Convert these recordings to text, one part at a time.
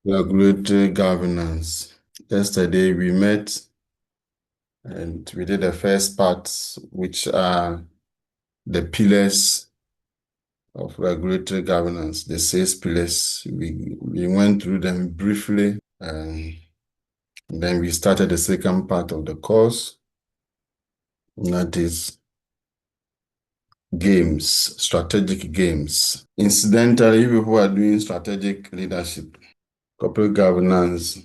Regulatory governance. Yesterday we met and we did the first part, which are the pillars of regulatory governance, the 6 pillars. We went through them briefly, and then we started the second part of the course, and that is games, strategic games. Incidentally, people who are doing strategic leadership, corporate governance,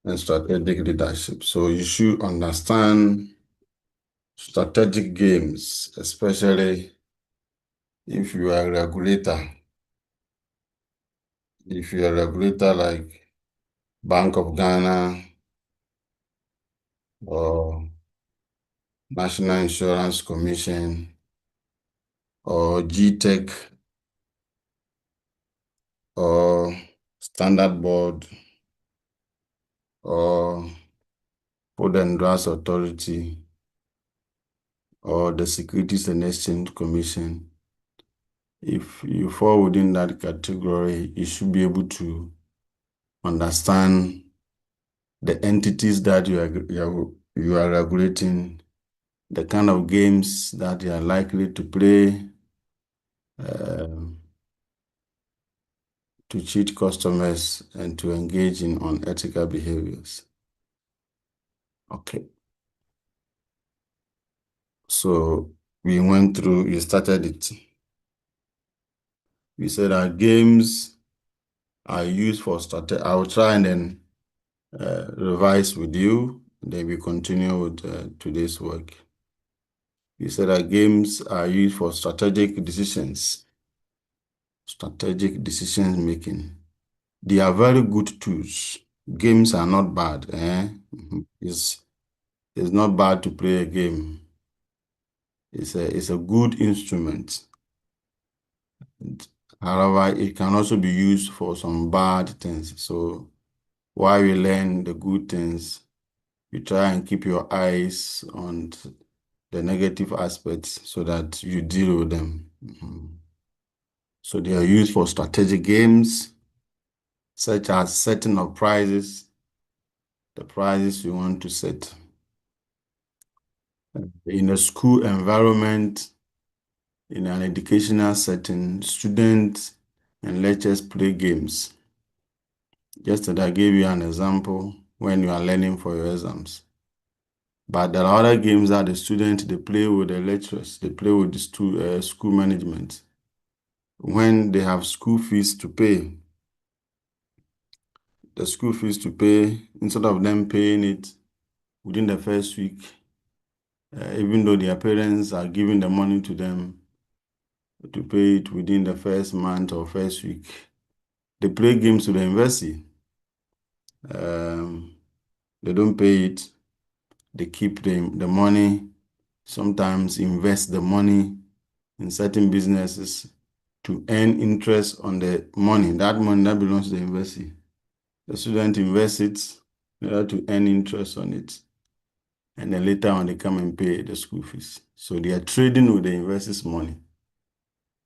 and strategic leadership. So you should understand strategic games, especially if you are a regulator. If you are a regulator like Bank of Ghana or National Insurance Commission or GTech or Standard Board or Food and Drugs Authority or the Securities and Exchange Commission, if you fall within that category, you should be able to understand the entities that you are regulating, the kind of games that you are likely to play, to cheat customers, and to engage in unethical behaviors. Okay. So we went through, you started it. We said that games are used for I will try and then revise with you, then we continue with today's work. We said that games are used for strategic decision making. They are very good tools. Games are not bad. It's not bad to play a game. It's a good instrument. However, it can also be used for some bad things. So while you learn the good things, you try and keep your eyes on the negative aspects so that you deal with them. So they are used for strategic games, such as setting of prizes, the prizes you want to set. In a school environment, in an educational setting, students and lecturers play games. Yesterday, I gave you an example when you are learning for your exams. But there are other games that the students, they play with the lecturers, they play with the school management. When they have school fees to pay, instead of them paying it within the first week, even though their parents are giving the money to them to pay it within the first month or first week, they play games to the university. They don't pay it. They keep the money, sometimes invest the money in certain businesses to earn interest on the money. That money that belongs to the university. The student invests it in order to earn interest on it. And then later on, they come and pay the school fees. So they are trading with the university's money.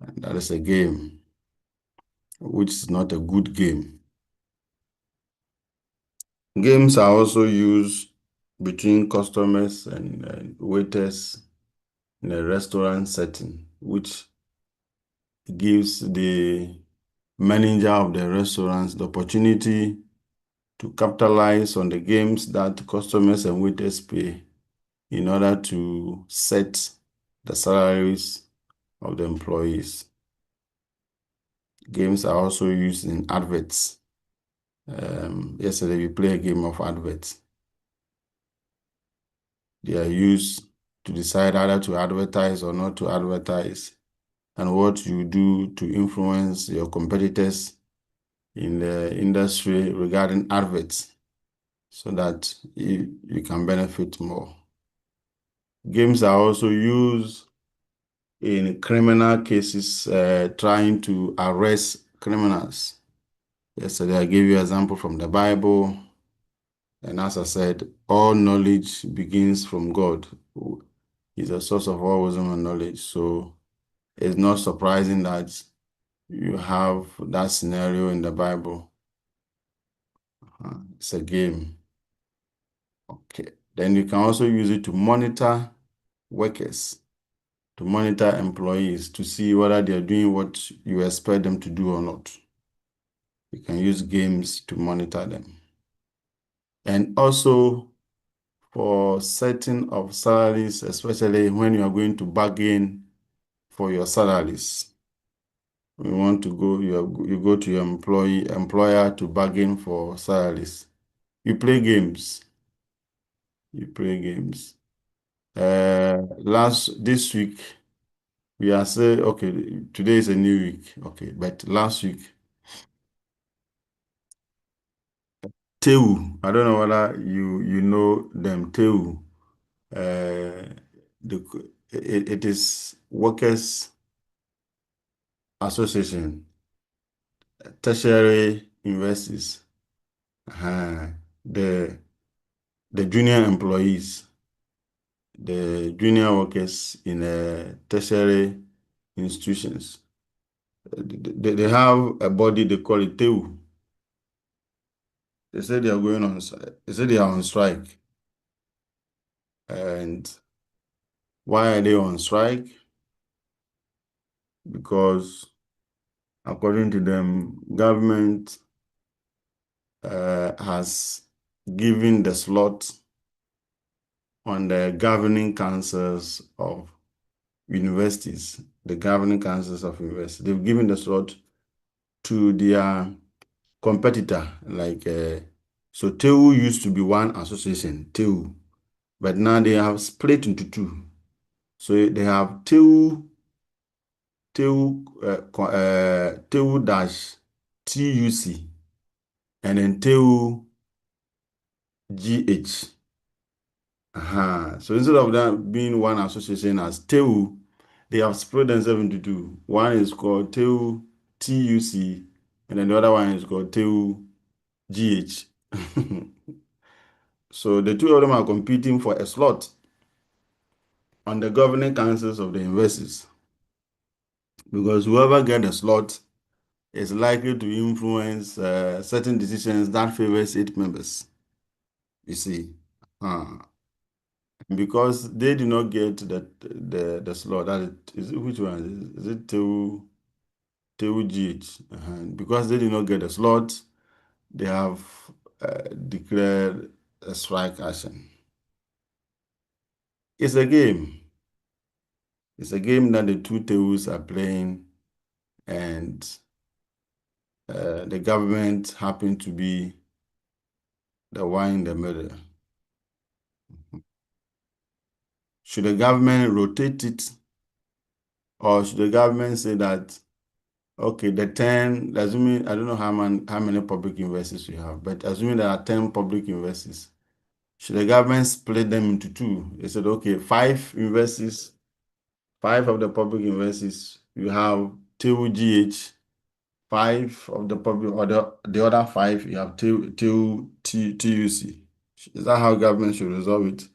And that is a game, which is not a good game. Games are also used between customers and waiters in a restaurant setting, which gives the manager of the restaurants the opportunity to capitalize on the games that customers and waiters pay in order to set the salaries of the employees. Games are also used in adverts. Yesterday, we played a game of adverts. They are used to decide either to advertise or not to advertise, and what you do to influence your competitors in the industry regarding adverts so that you can benefit more. Games are also used in criminal cases, trying to arrest criminals. Yesterday, I gave you an example from the Bible. And as I said, all knowledge begins from God. He's the source of all wisdom and knowledge. So it's not surprising that you have that scenario in the Bible. It's a game. Okay. Then you can also use it to monitor workers, to monitor employees, to see whether they're doing what you expect them to do or not. You can use games to monitor them. And also for setting of salaries, especially when you are going to bargain for your salaries. You want to go, you go to your employer to bargain for salaries. You play games. You play games. This week we are saying okay, today is a new week. Okay, but last week, Teu, I don't know whether you know them, Teu. It is Workers Association, tertiary universities, uh, the the junior employees, the junior workers in tertiary institutions. They have a body, they call it TEU. They say they are going on, they say they are on strike. And why are they on strike? Because according to them, government has given the slot on the governing councils of universities, the governing councils of universities. They've given the slot to their competitor, like so TEU used to be one association, TEU, but now they have split into two. So they have TEU dash TUC, and then TEU GH. So instead of that being one association as TEU, they have split themselves into two. One is called TEU TUC, and then the other one is called TEU GH. So the two of them are competing for a slot on the governing councils of the universities, because whoever gets a slot is likely to influence certain decisions that favors its members. You see, uh, because they do not get the slot. Which one is it? TU GH. Because they did not get a slot, they have declared a strike action. It's a game. It's a game that the two TUs are playing, and the government happen to be the one in the middle. Should the government rotate it, or should the government say that, okay, the 10, assuming, I don't know how many public universities we have, but assuming there are 10 public universities, should the government split them into two? They said, okay, five of the public universities, you have TUGH, five of the public, or the other five, you have TUC. Is that how government should resolve it?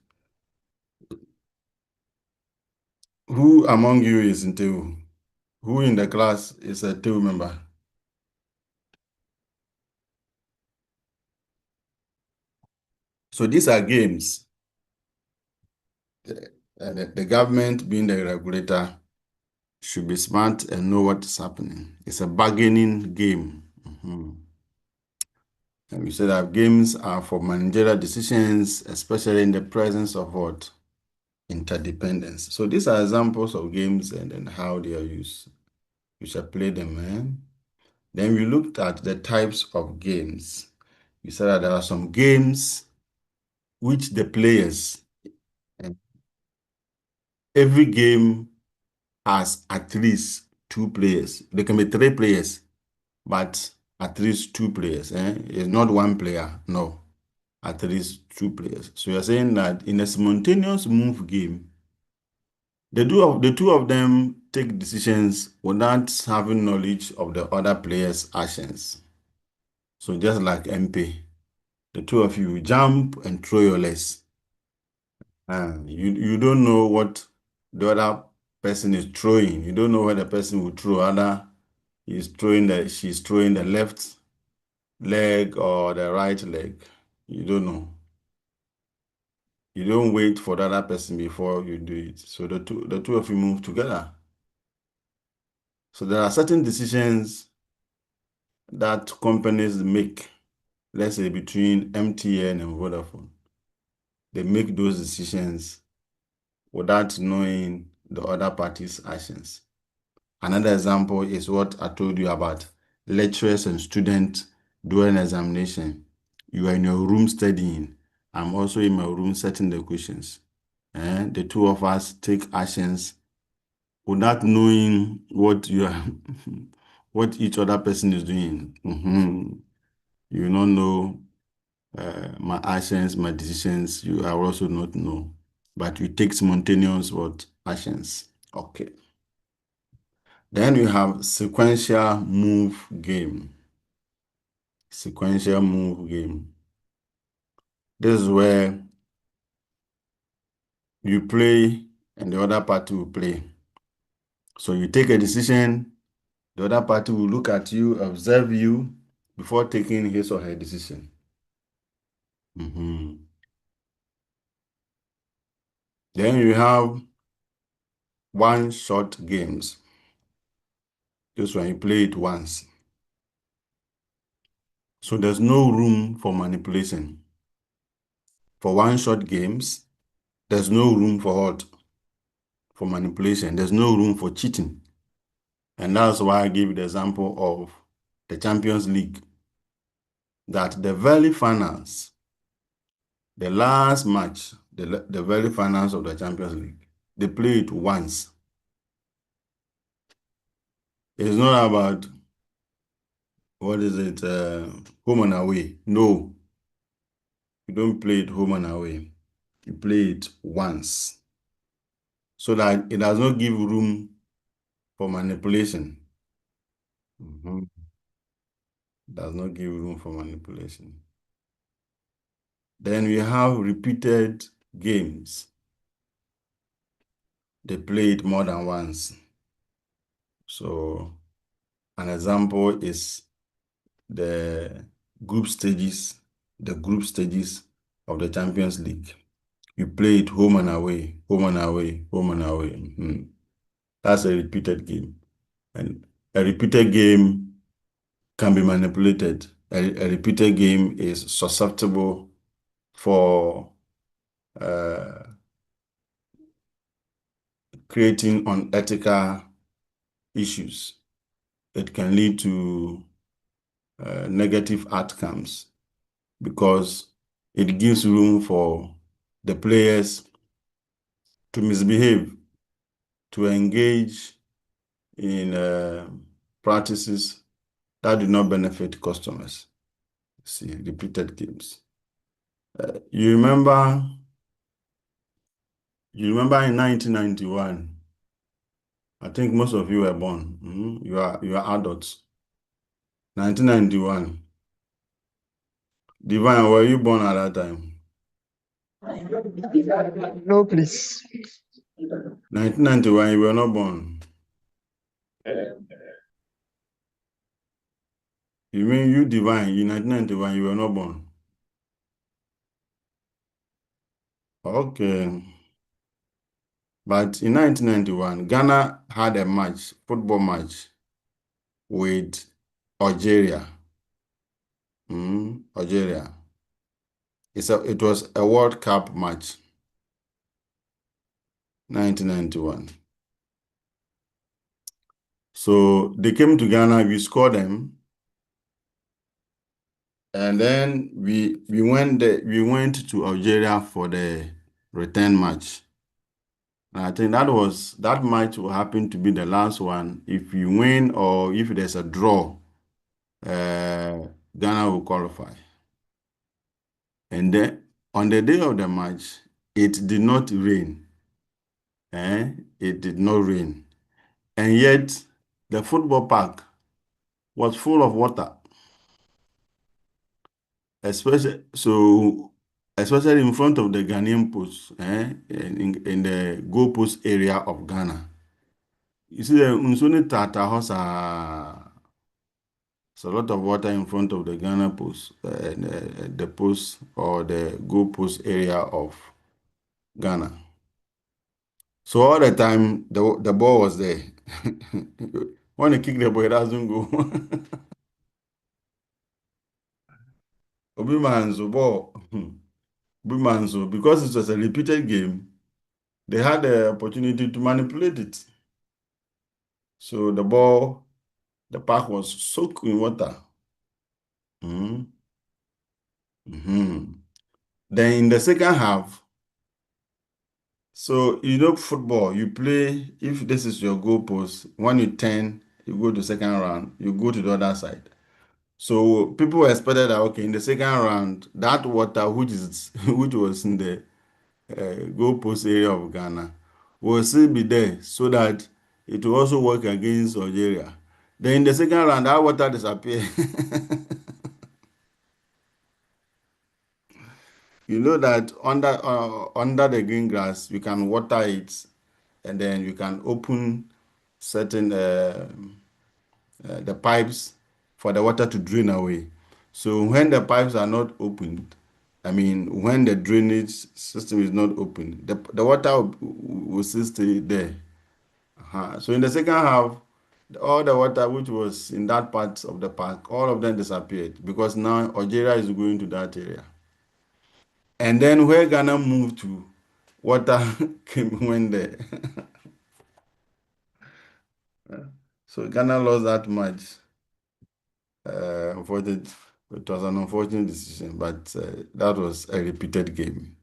Who among you is in TU? Who in the class is a TU member? So these are games. The government, being the regulator, should be smart and know what is happening. It's a bargaining game. And we said that games are for managerial decisions, especially in the presence of what? Interdependence. So these are examples of games and how they are used. You shall play them, man. Then we looked at the types of games. We said that there are some games which the players, and every game has at least two players. There can be three players, but at least two players. It's not one player, no. At least two players. So you're saying that in a simultaneous move game, the two of them take decisions without having knowledge of the other player's actions. So just like MP, the two of you jump and throw your legs. You don't know what the other person is throwing. You don't know where the person will throw other she's throwing the left leg or the right leg. You don't know. You don't wait for the other person before you do it. So the two of you move together. So there are certain decisions that companies make, let's say between MTN and Vodafone. They make those decisions without knowing the other party's actions. Another example is what I told you about lecturers and students during examination. You are in your room studying. I'm also in my room setting the questions. The two of us take actions without knowing what you are, what each other person is doing. You don't know my actions, my decisions. You are also not know, but you take spontaneous what actions. Okay. Then we have sequential move game. Sequential move game. This is where you play and the other party will play. So you take a decision, the other party will look at you, observe you before taking his or her decision. Then you have one-shot games. This one you play it once. So there's no room for manipulation. For one-shot games, there's no room for what? For manipulation. There's no room for cheating. And that's why I give the example of the Champions League. That the very finals, the last match, the very finals of the Champions League, they play it once. It's not about, what is it, home and away. No, you don't play it home and away. You play it once. So that it does not give room for manipulation. Does not give room for manipulation. Then we have repeated games. They play it more than once. So an example is the group stages of the Champions League. You play it home and away, home and away, home and away. That's a repeated game. And a repeated game can be manipulated. A repeated game is susceptible for creating unethical issues. It can lead to negative outcomes because it gives room for the players to misbehave, to engage in practices that do not benefit customers. See, repeated games. You remember in 1991, I think most of you were born. You are adults. 1991. Divine, were you born at that time? No, please. 1991, you were not born. You mean you, Divine, in 1991, you were not born? Okay. But in 1991, Ghana had a match, football match, with Algeria. Algeria. It was a World Cup match, 1991. So they came to Ghana, we scored them, and then we went to Algeria for the return match. And I think that match will happen to be the last one. If you win or if there's a draw, Ghana will qualify. And then on the day of the match, it did not rain. It did not rain. And yet, the football park was full of water. Especially in front of the Ghanaian post, in the goal post area of Ghana. You see, the Unsuni Tata Hosa, It's a lot of water in front of the Ghana post, the post or the goal post area of Ghana. So all the time the ball was there. When you kick the ball, it doesn't go. Obi Manzo ball. Obi Manzo, because it was a repeated game, they had the opportunity to manipulate it. So the park was soaked in water. Mhm. Mhm. Then in the second half, so football, you play, if this is your goalpost, when you turn, you go to second round, you go to the other side. So people expected that, okay, in the second round, that water which was in the goalpost area of Ghana will still be there so that it will also work against Algeria. Then in the second round, that water disappear. You know that under the green grass, you can water it, and then you can open certain the pipes for the water to drain away. So when the pipes are not opened, I mean when the drainage system is not open, the water will still stay there. So in the second half, all the water which was in that part of the park, all of them disappeared because now Algeria is going to that area. And then where Ghana moved to, water went there. So Ghana lost that match. Unfortunate, it was an unfortunate decision, but that was a repeated game.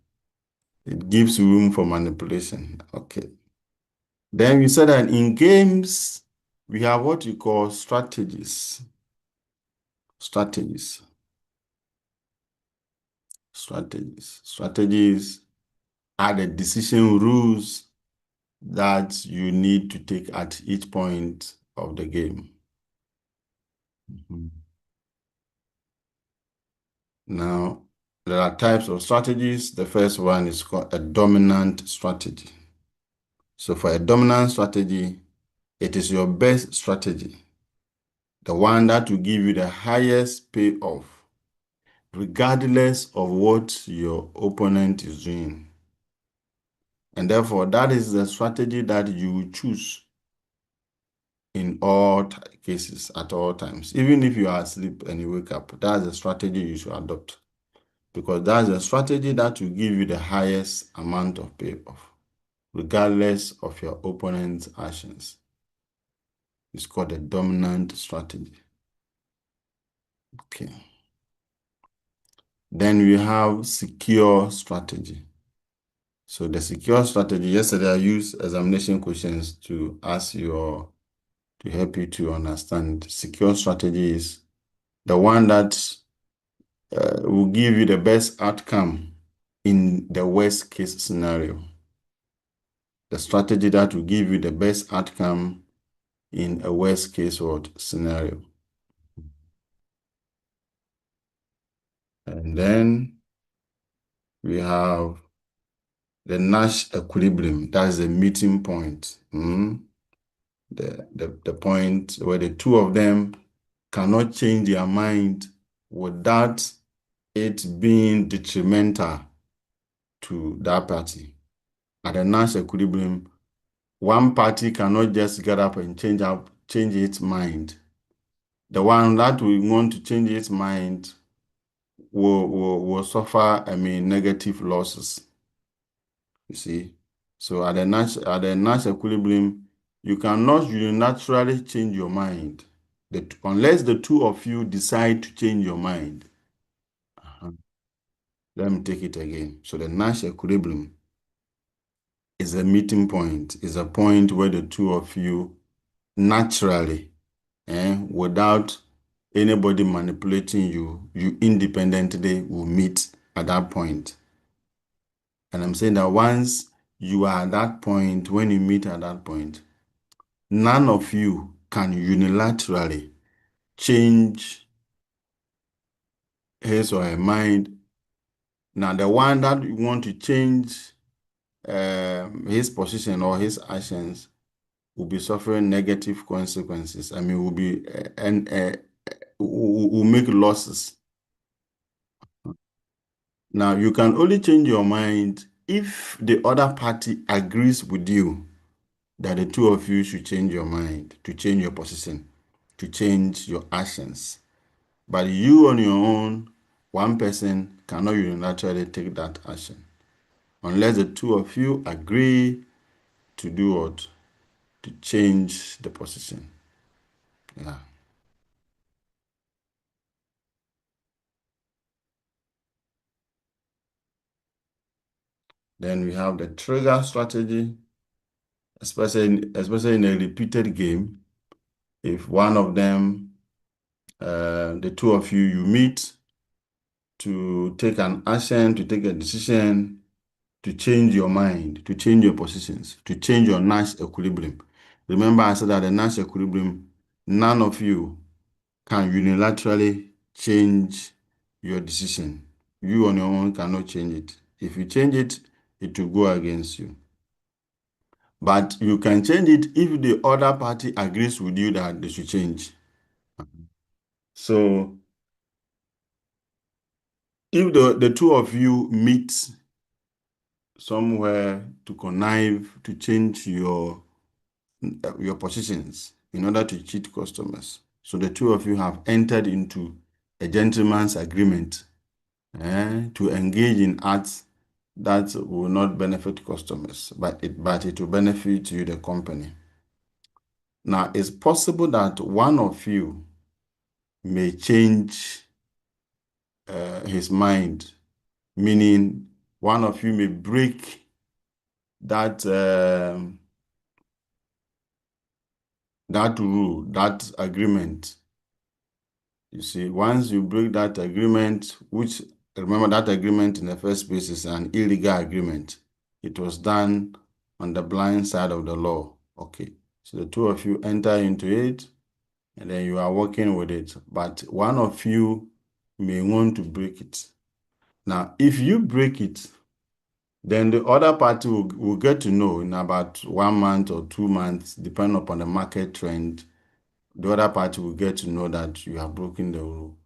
It gives room for manipulation. Okay. Then we said that in games, we have what you call strategies. Strategies. Strategies. Strategies are the decision rules that you need to take at each point of the game. Mhm. Now, there are types of strategies. The first one is called a dominant strategy. So for a dominant strategy, it is your best strategy, the one that will give you the highest payoff, regardless of what your opponent is doing. And therefore, that is the strategy that you will choose in all cases, at all times. Even if you are asleep and you wake up, that's the strategy you should adopt. Because that's the strategy that will give you the highest amount of payoff, regardless of your opponent's actions. It's called a dominant strategy. Okay. Then we have secure strategy. So the secure strategy, yesterday I used examination questions to ask you or to help you to understand. Secure strategy is the one that will give you the best outcome in the worst case scenario. The strategy that will give you the best outcome in a worst case scenario. And then we have the Nash equilibrium. That's the meeting point. The point where the two of them cannot change their mind without it being detrimental to that party. At the Nash equilibrium, one party cannot just get up and change its mind. The one that will want to change its mind will suffer, negative losses. You see? So at the Nash equilibrium, you cannot unilaterally change your mind unless the two of you decide to change your mind. Let me take it again. So the Nash equilibrium is a meeting point, is a point where the two of you naturally, without anybody manipulating you, you independently will meet at that point. And I'm saying that once you are at that point, when you meet at that point, none of you can unilaterally change his or her mind. Now, the one that you want to change his position or his actions will be suffering negative consequences. Will be will make losses. Now, you can only change your mind if the other party agrees with you that the two of you should change your mind, to change your position, to change your actions. But you on your own, one person cannot unilaterally take that action unless the two of you agree to do what? To change the position. Yeah. Then we have the trigger strategy, especially in a repeated game. If one of them, the two of you, you meet to take an action, to take a decision, to change your mind, to change your positions, to change your Nash equilibrium. Remember, I said that the Nash equilibrium, none of you can unilaterally change your decision. You on your own cannot change it. If you change it, it will go against you. But you can change it if the other party agrees with you that they should change. So if the two of you meet somewhere to connive, to change your positions in order to cheat customers. So the two of you have entered into a gentleman's agreement to engage in acts that will not benefit customers, but it will benefit you, the company. Now, it's possible that one of you may change his mind, meaning one of you may break that that rule, that agreement. You see, once you break that agreement, which, remember, that agreement in the first place is an illegal agreement. It was done on the blind side of the law. Okay, so the two of you enter into it, and then you are working with it. But one of you may want to break it. Now, if you break it, then the other party will get to know in about 1 month or 2 months, depending upon the market trend. The other party will get to know that you have broken the rule.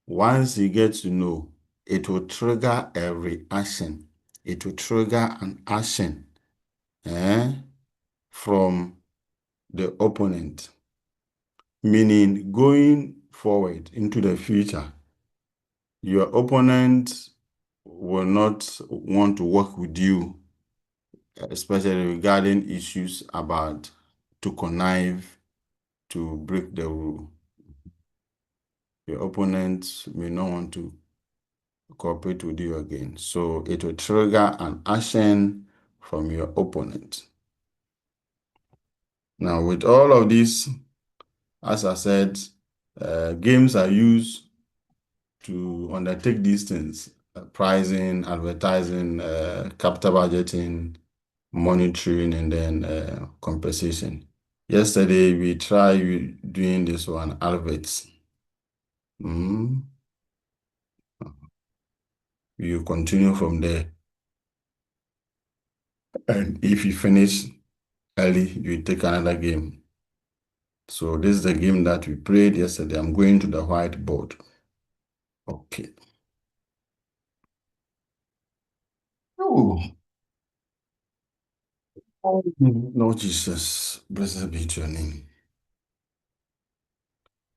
Once you get to know, it will trigger a reaction. It will trigger an action from the opponent, meaning going forward into the future, your opponent will not want to work with you, especially regarding issues about to connive, to break the rule. Your opponent may not want to cooperate with you again. So it will trigger an action from your opponent. Now, with all of this, as I said, games are used to undertake these things: pricing, advertising, capital budgeting, monitoring, and then compensation. Yesterday, we tried doing this one, adverts. You continue from there. And if you finish early, you take another game. So this is the game that we played yesterday. I'm going to the whiteboard. Okay. Oh, Lord Jesus, blessed be your name.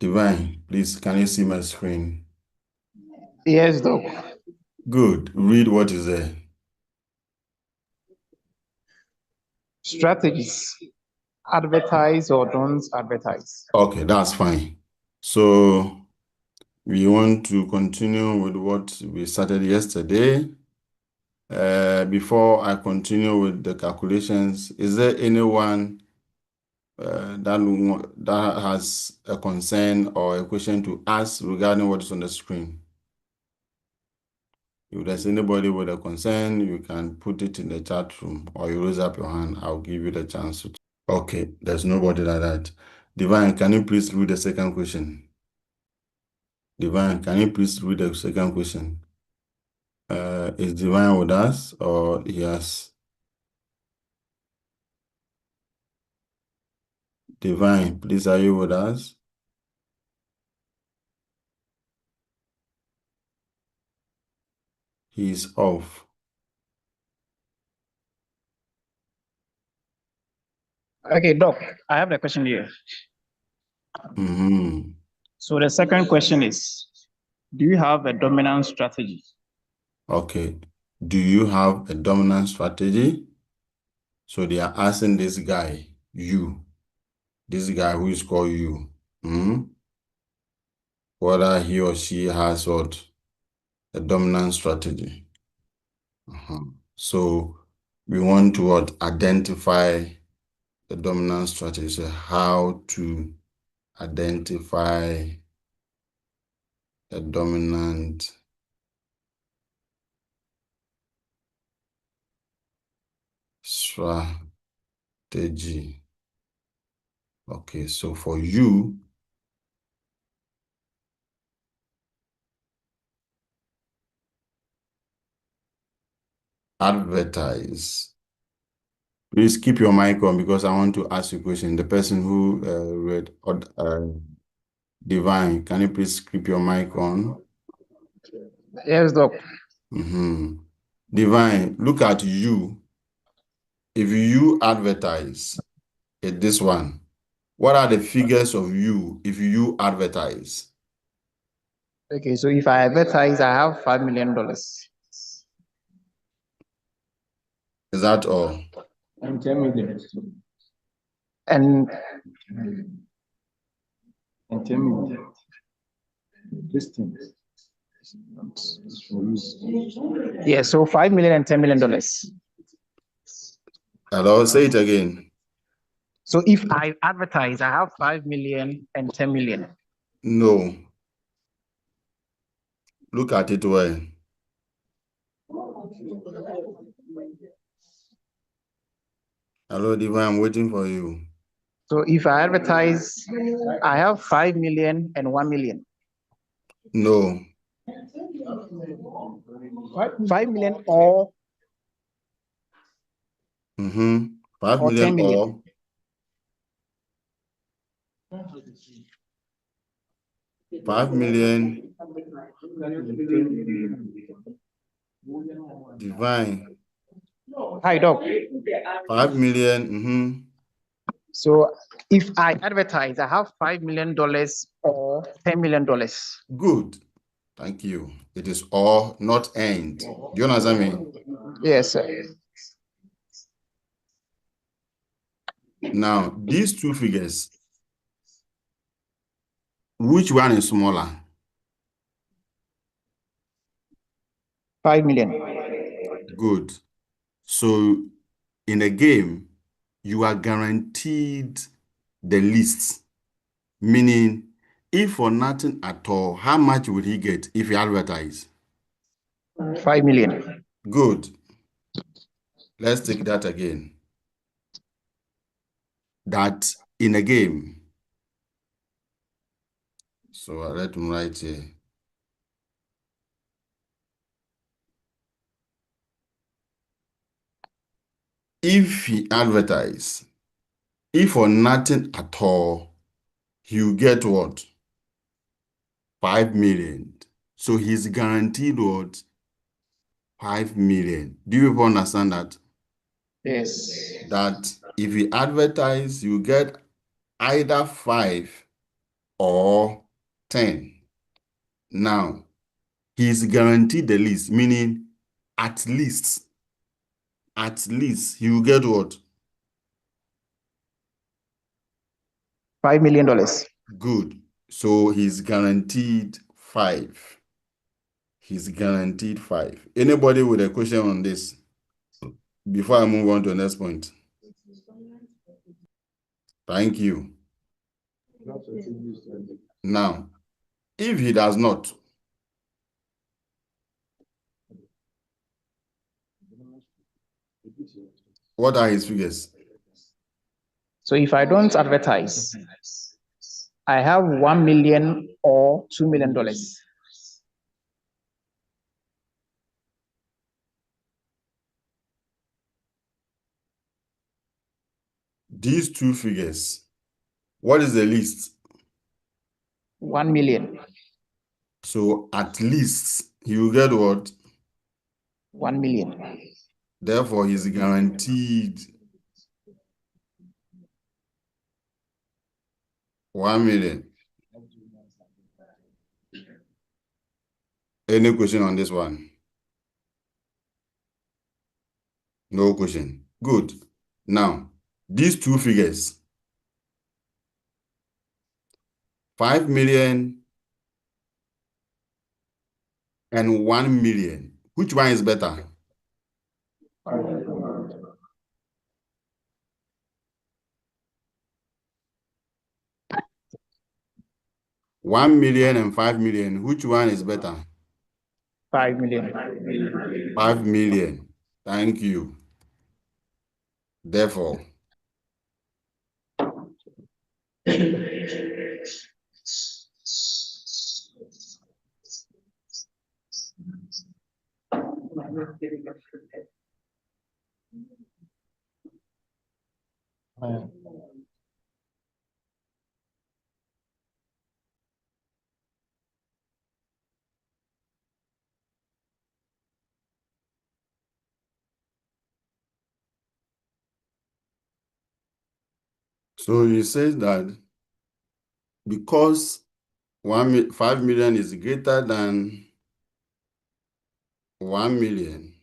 Divine, please, can you see my screen? Yes, Doc. Good. Read what is there. Strategies. Advertise or don't advertise. Okay, that's fine. So we want to continue with what we started yesterday. Before I continue with the calculations, is there anyone that has a concern or a question to ask regarding what is on the screen? If there's anybody with a concern, you can put it in the chat room or you raise up your hand. I'll give you the chance to. Okay, there's nobody like that. Divine, can you please read the second question? Divine, can you please read the second question? Is Divine with us or yes? Divine, please, are you with us? He's off. Okay, Doc, I have a question here. So the second question is, do you have a dominant strategy? Okay. Do you have a dominant strategy? So they are asking this guy, this guy who is called you, whether he or she has what? A dominant strategy. So we want to what? Identify the dominant strategy. So how to identify a dominant strategy. Okay, so for you, advertise. Please keep your mic on because I want to ask you a question. The person who read Divine, can you please keep your mic on? Yes, Doc. Divine, look at you. If you advertise this one, what are the figures of you if you advertise? Okay, so if I advertise, I have $5 million. Is that all? And 10 million. And 10 million. Yeah, so $5 million and $10 million. Hello, say it again. So if I advertise, I have 5 million and 10 million. No. Look at it well. Hello, Divine, I'm waiting for you. So if I advertise, I have 5 million and 1 million. No. 5 million or 5 or 10 million million. or $5 million. Divine. Hi, Doc. 5 million. So if I advertise, I have $5 million or $10 million. Good. Thank you. It is all, not end. Do you understand me? Yes, sir. Now, these two figures, which one is smaller? 5 million. Good. So in a game, you are guaranteed the least. Meaning, if for nothing at all, how much would he get if he advertise? 5 million. Good. Let's take that again. That in a game. So let me write here. If he advertise, if for nothing at all, he'll get what? 5 million. So he's guaranteed what? 5 million. Do you people understand that? Yes. That if he advertise, you get either 5 or 10. Now, he's guaranteed the least, meaning at least he will get what? $5 million. Good. So he's guaranteed 5. He's guaranteed 5. Anybody with a question on this? Before I move on to the next point. Thank you. Now, if he does not, what are his figures? So if I don't advertise, I have 1 million or $2 million. These two figures, what is the least? 1 million. So at least he will get what? 1 million. Therefore, he's guaranteed 1 million. Any question on this one? No question. Good. Now, these two figures, 5 million and 1 million. Which one is better? 1 million and 5 million. Which one is better? 5 million. 5 million. Thank you. Therefore, so he says that because 5 million is greater than 1 million,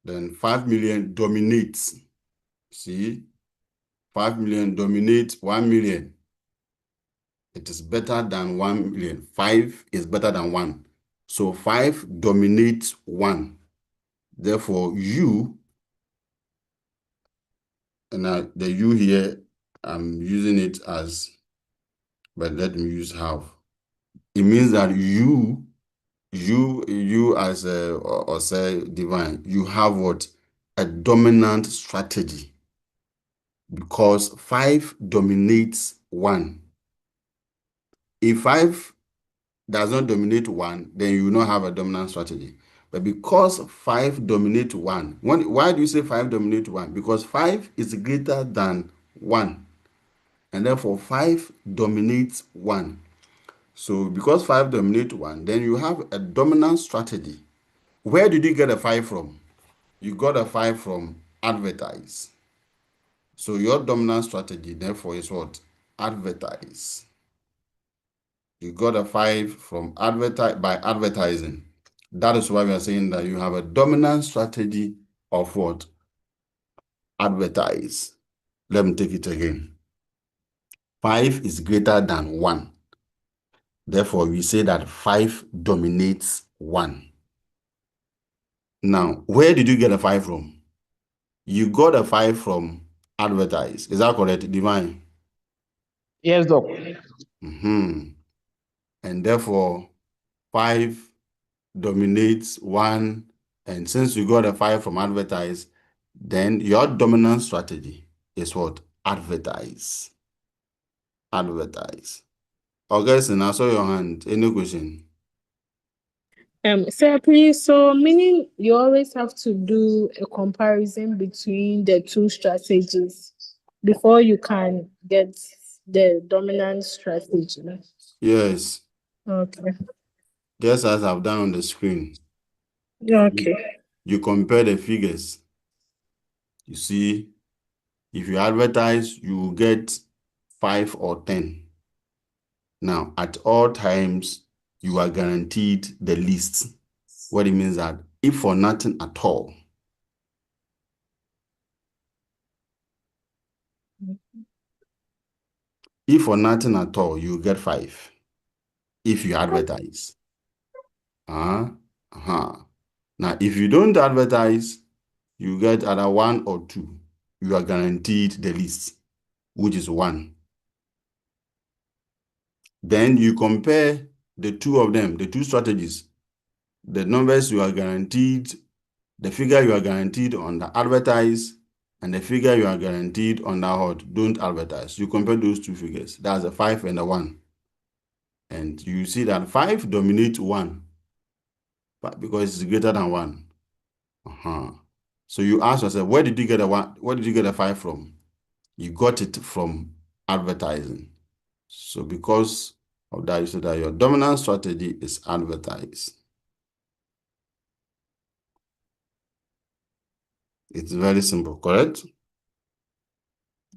then 5 million dominates. See, 5 million dominates 1 million. It is better than 1 million. 5 is better than 1. So 5 dominates 1. Therefore, you, and the you here, I'm using it as, but let me use half. It means that you as a, or say divine, you have what? A dominant strategy. Because 5 dominates 1. If 5 does not dominate 1, then you will not have a dominant strategy. But because 5 dominate 1, why do you say 5 dominate 1? Because 5 is greater than 1. And therefore 5 dominates 1. So because 5 dominate 1, then you have a dominant strategy. Where did you get a 5 from? You got a 5 from advertise. So your dominant strategy, therefore, is what? Advertise. You got a 5 from by advertising. That is why we are saying that you have a dominant strategy of what? Advertise. Let me take it again. 5 is greater than 1. Therefore, we say that 5 dominates 1. Now, where did you get a 5 from? You got a 5 from advertise. Is that correct, Divine? Yes, Doc. And therefore, 5 dominates 1. And since you got a 5 from advertise, then your dominant strategy is what? Advertise. Advertise. Augustine, I saw your hand. Any question? Sir, please, so meaning you always have to do a comparison between the two strategies before you can get the dominant strategy. Yes. Okay. Just as I've done on the screen. Okay. You compare the figures. You see, if you advertise, you will get 5 or 10. Now, at all times, you are guaranteed the least. What it means that if for nothing at all, if for nothing at all, you get 5 if you advertise. Now, if you don't advertise, you get either 1 or 2. You are guaranteed the least, which is 1. Then you compare the two of them, the two strategies, the numbers you are guaranteed, the figure you are guaranteed on the advertise, and the figure you are guaranteed on the what? Don't advertise. You compare those two figures. That's a 5 and a 1. And you see that 5 dominates 1, but because it's greater than 1. So you ask yourself, where did you get a 1? Where did you get a 5 from? You got it from advertising. So because of that, you say that your dominant strategy is advertise. It's very simple, correct?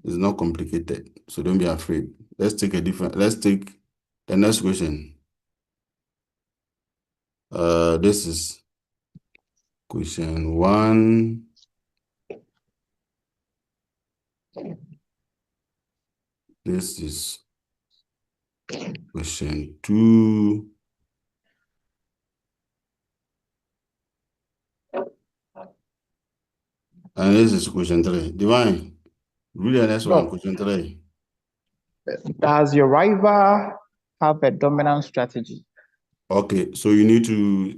It's not complicated, so don't be afraid. Let's take the next question. This is question 1. This is question 2. And this is question 3. Divine, read the next one, question 3. Does your rival have a dominant strategy? Okay, so you need to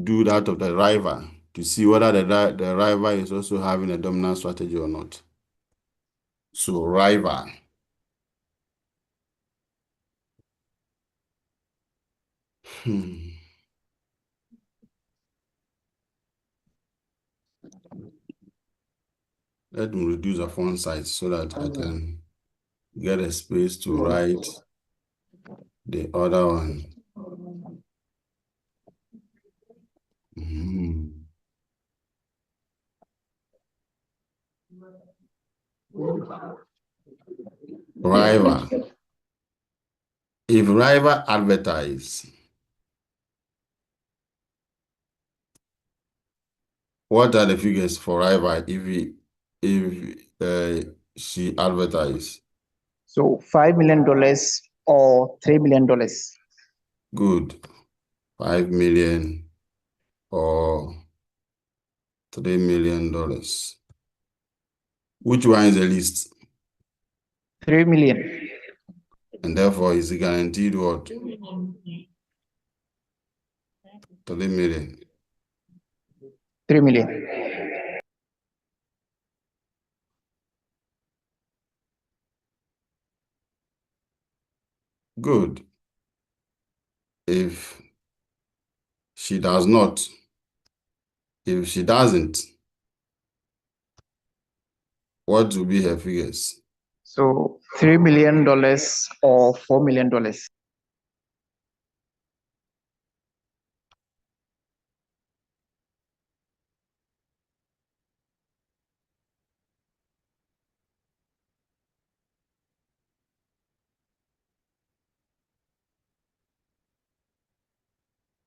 do that of the rival to see whether the rival is also having a dominant strategy or not. So rival. Let me reduce the font size so that I can get a space to write the other one. Rival. If rival advertise, what are the figures for rival if she advertise? So $5 million or $3 million. Good. 5 million or $3 million. Which one is the least? 3 million. And therefore is guaranteed what? 3 million. 3 million. Good. If she doesn't, what will be her figures? So $3 million or $4 million.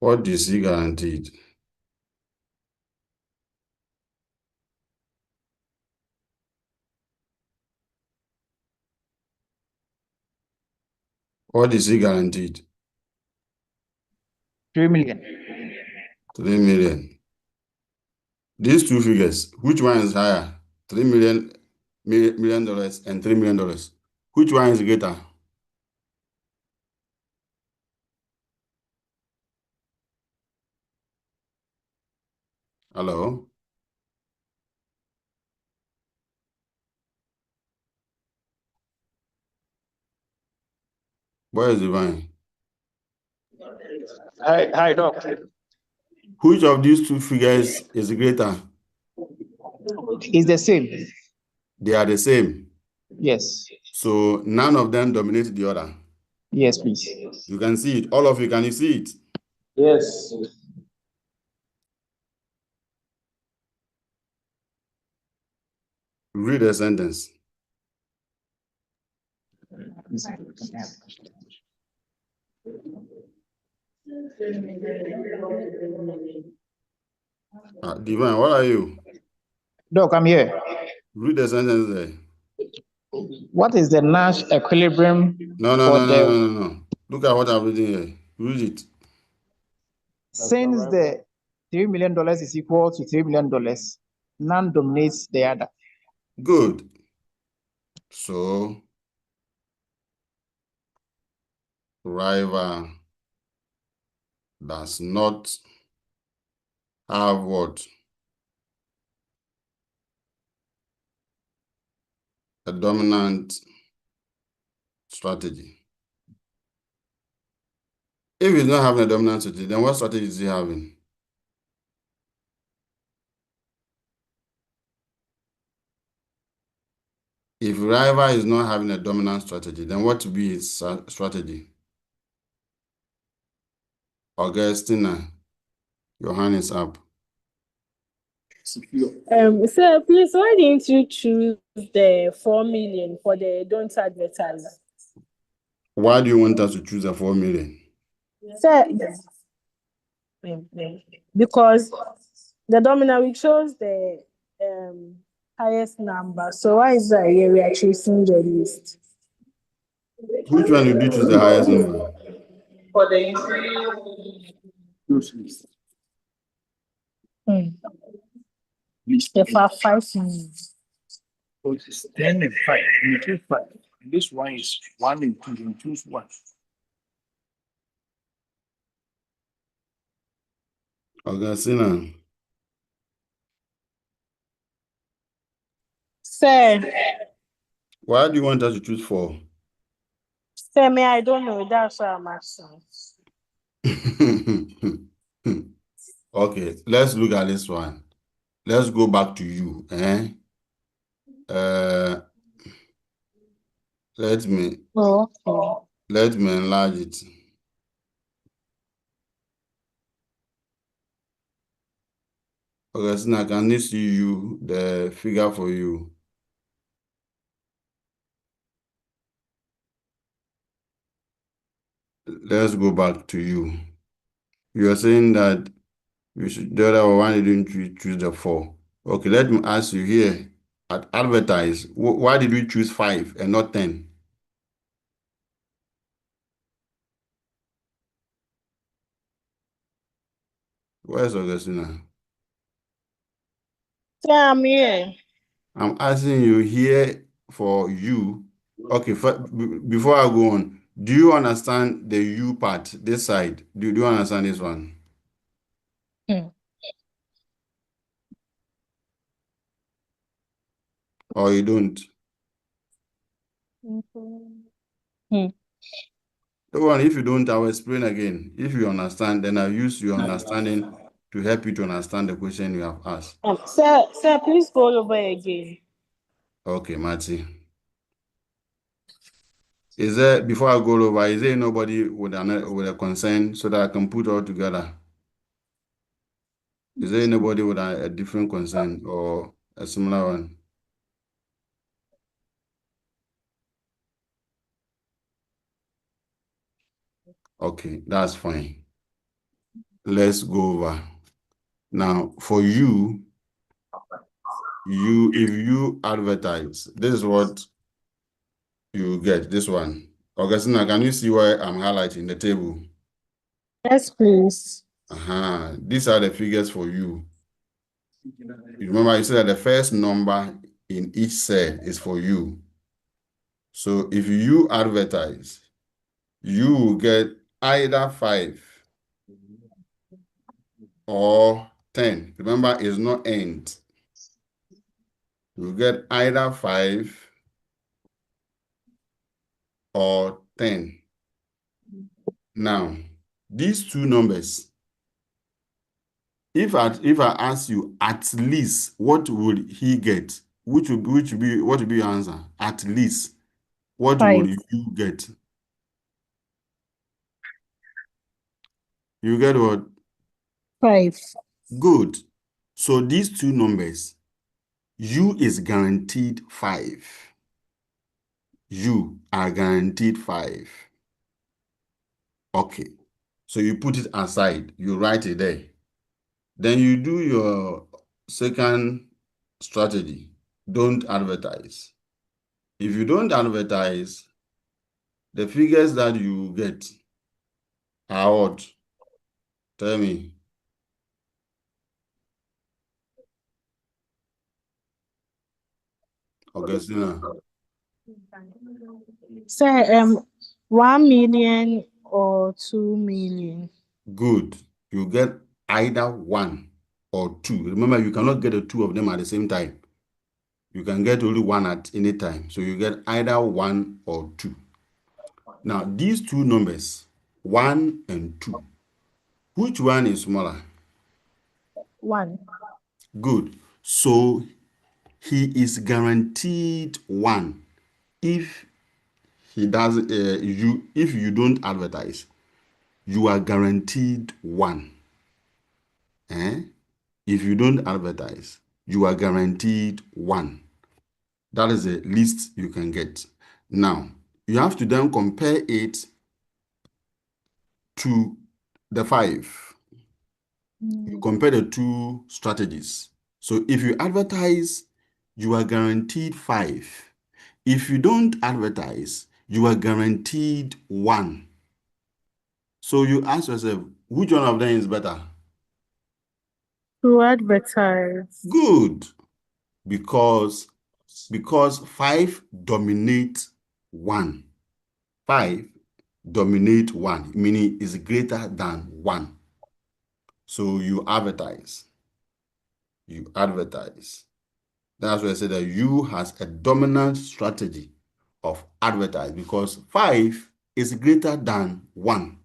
What is he guaranteed? What is he guaranteed? 3 million. 3 million. These two figures, which one is higher? $3 million and $3 million. Which one is greater? Hello? Where is Divine? Hi, Doc. Which of these two figures is greater? It's the same. They are the same. Yes. So none of them dominate the other. Yes, please. You can see it. All of you, can you see it? Yes. Read the sentence. Divine, what are you? Doc, I'm here. Read the sentence there. What is the Nash equilibrium No. Look at what I'm reading here. Read it. Since the $3 million is equal to $3 million, none dominates the other. Good. So, rival does not have what? A dominant strategy. If he's not having a dominant strategy, then what strategy is he having? If rival is not having a dominant strategy, then what will be his strategy? Augustina, your hand is up. Sir, please, why didn't you choose the 4 million for the don't advertise? Why do you want us to choose a 4 million? Sir, because the dominant we chose the highest number. So why is that here we are choosing the least? Which one did you choose the highest number? For the The 5 million. So it's 10 and 5. You choose 5. And this one is 1 and 2. You choose 1. Augustina, Sir, why do you want us to choose 4? sir, me, I don't know. That's why I'm asking. Okay, let's look at this one. Let's go back to you. Let me Oh, enlarge it. Augustina, can you see the figure for you? Let's go back to you. You are saying that you should the other one didn't choose the 4. Okay, let me ask you here at advertise. Why did we choose 5 and not 10? Where's Augustina? sir, I'm here. I'm asking you here for you. Okay, before I go on, do you understand the you part, this side? Do you understand this one? Hmm. Or you don't? Hmm. Don't worry, if you don't, I will explain again. If you understand, then I'll use your understanding to help you to understand the question you have asked. Sir, please go over again. Okay, Marty. Is there, before I go over, is there nobody with a concern so that I can put all together? Is there anybody with a different concern or a similar one? Okay, that's fine. Let's go over. Now, for you, if you advertise, this is what you get, this one. Augustina, can you see where I'm highlighting the table? Yes, please. These are the figures for you. You remember you said that the first number in each cell is for you. So if you advertise, you will get either 5 or 10. Remember, it's not end. You get either 5 or 10. Now, these two numbers, if I ask you at least what would he get, what would be your answer? At least, what 5. would you get? You get what? 5. Good. So these two numbers, you is guaranteed 5. You are guaranteed 5. Okay. So you put it aside, you write it there. Then you do your second strategy. Don't advertise. If you don't advertise, the figures that you get are what? Tell me. Augustina. Sir, 1 million or 2 million. Good. You get either 1 or 2. Remember, you cannot get the 2 of them at the same time. You can get only 1 at any time. So you get either 1 or 2. Now, these two numbers, 1 and 2, which one is smaller? 1. Good. So he is guaranteed 1 if he does if you don't advertise. You are guaranteed 1. If you don't advertise, you are guaranteed 1. That is the least you can get. Now, you have to then compare it to the 5. You compare the two strategies. So if you advertise, you are guaranteed 5. If you don't advertise, you are guaranteed 1. So you ask yourself, which one of them is better? To advertise. Good. Because 5 dominate 1. 5 dominate 1, meaning is greater than 1. So you advertise. You advertise. That's why I said that you has a dominant strategy of advertise because 5 is greater than 1.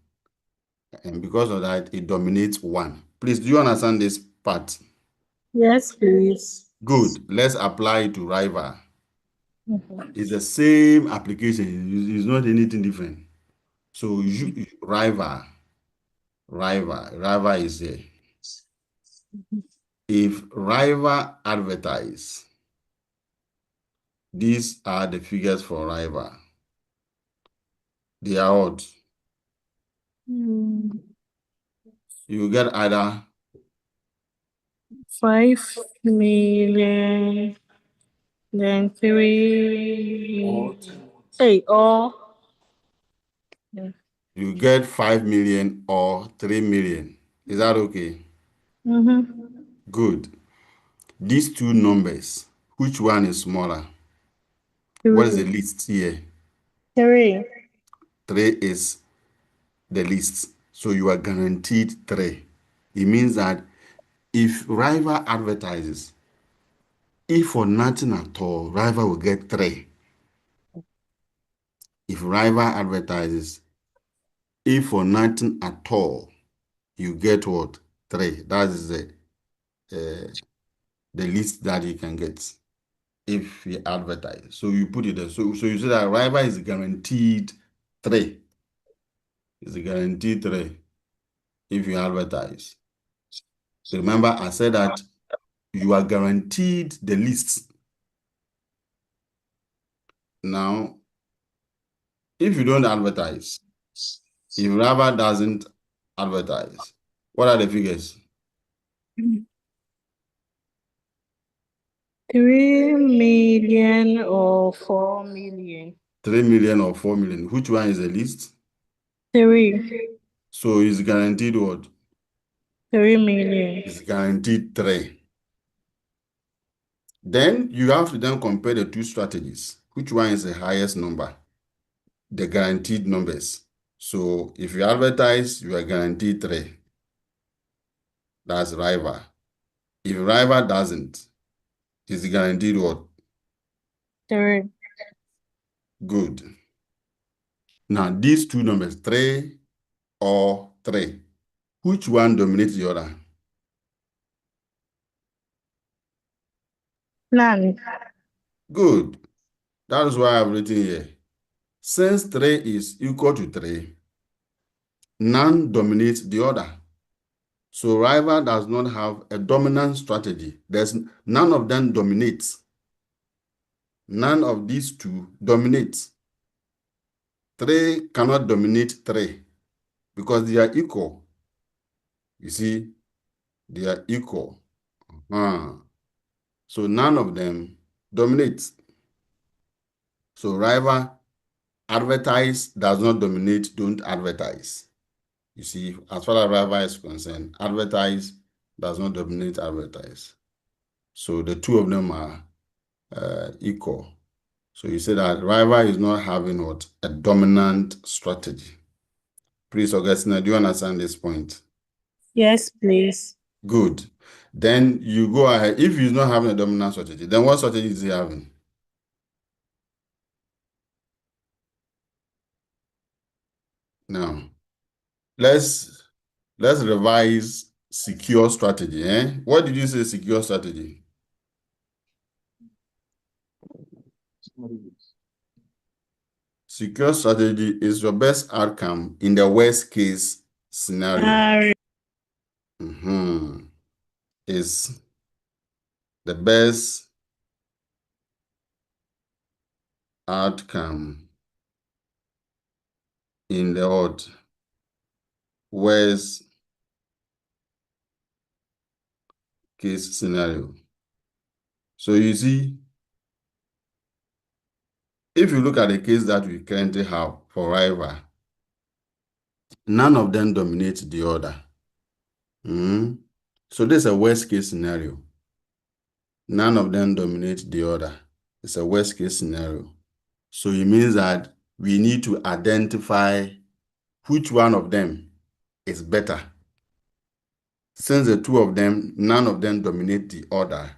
And because of that, it dominates 1. Please, do you understand this part? Yes, please. Good. Let's apply it to rival. It's the same application. It's not anything different. So you rival is there. If rival advertise, these are the figures for rival. They are what? You get either 5 million, then 3. Hey, or you get 5 million or 3 million. Is that okay? Good. These two numbers, which one is smaller? What is the least here? 3. 3 is the least. So you are guaranteed 3. It means that if rival advertises, if for nothing at all, rival will get 3. If rival advertises, if for nothing at all, you get what? 3. That is the least that you can get if you advertise. So you put it there. So you say that rival is guaranteed 3. It's guaranteed 3 if you advertise. So remember, I said that you are guaranteed the least. Now, if you don't advertise, if rival doesn't advertise, what are the figures? 3 million or 4 million? 3 million or 4 million. Which one is the least? 3. So it's guaranteed what? 3 million. It's guaranteed 3. Then you have to then compare the two strategies. Which one is the highest number? The guaranteed numbers. So if you advertise, you are guaranteed 3. That's rival. If rival doesn't, it's guaranteed what? 3. Good. Now these two numbers, 3 or 3, which one dominates the other? None. Good. That is why I've written here. Since 3 is equal to 3, none dominates the other. So rival does not have a dominant strategy. None of them dominates. None of these two dominates. 3 cannot dominate 3 because they are equal. You see, they are equal. So none of them dominates. So rival advertise does not dominate, don't advertise. You see, as far as rival is concerned, advertise does not dominate, advertise. So the two of them are equal. So you say that rival is not having what? A dominant strategy. Please, Augustina, do you understand this point? Yes, please. Good. Then you go ahead. If he's not having a dominant strategy, then what strategy is he having? Now, let's revise secure strategy. What did you say secure strategy? Secure strategy is your best outcome in the worst case scenario. is the best outcome in the worst case scenario. So you see, if you look at the case that we currently have for rival, none of them dominate the other. So this is a worst case scenario. None of them dominate the other. It's a worst case scenario. So it means that we need to identify which one of them is better. Since the two of them, none of them dominate the other,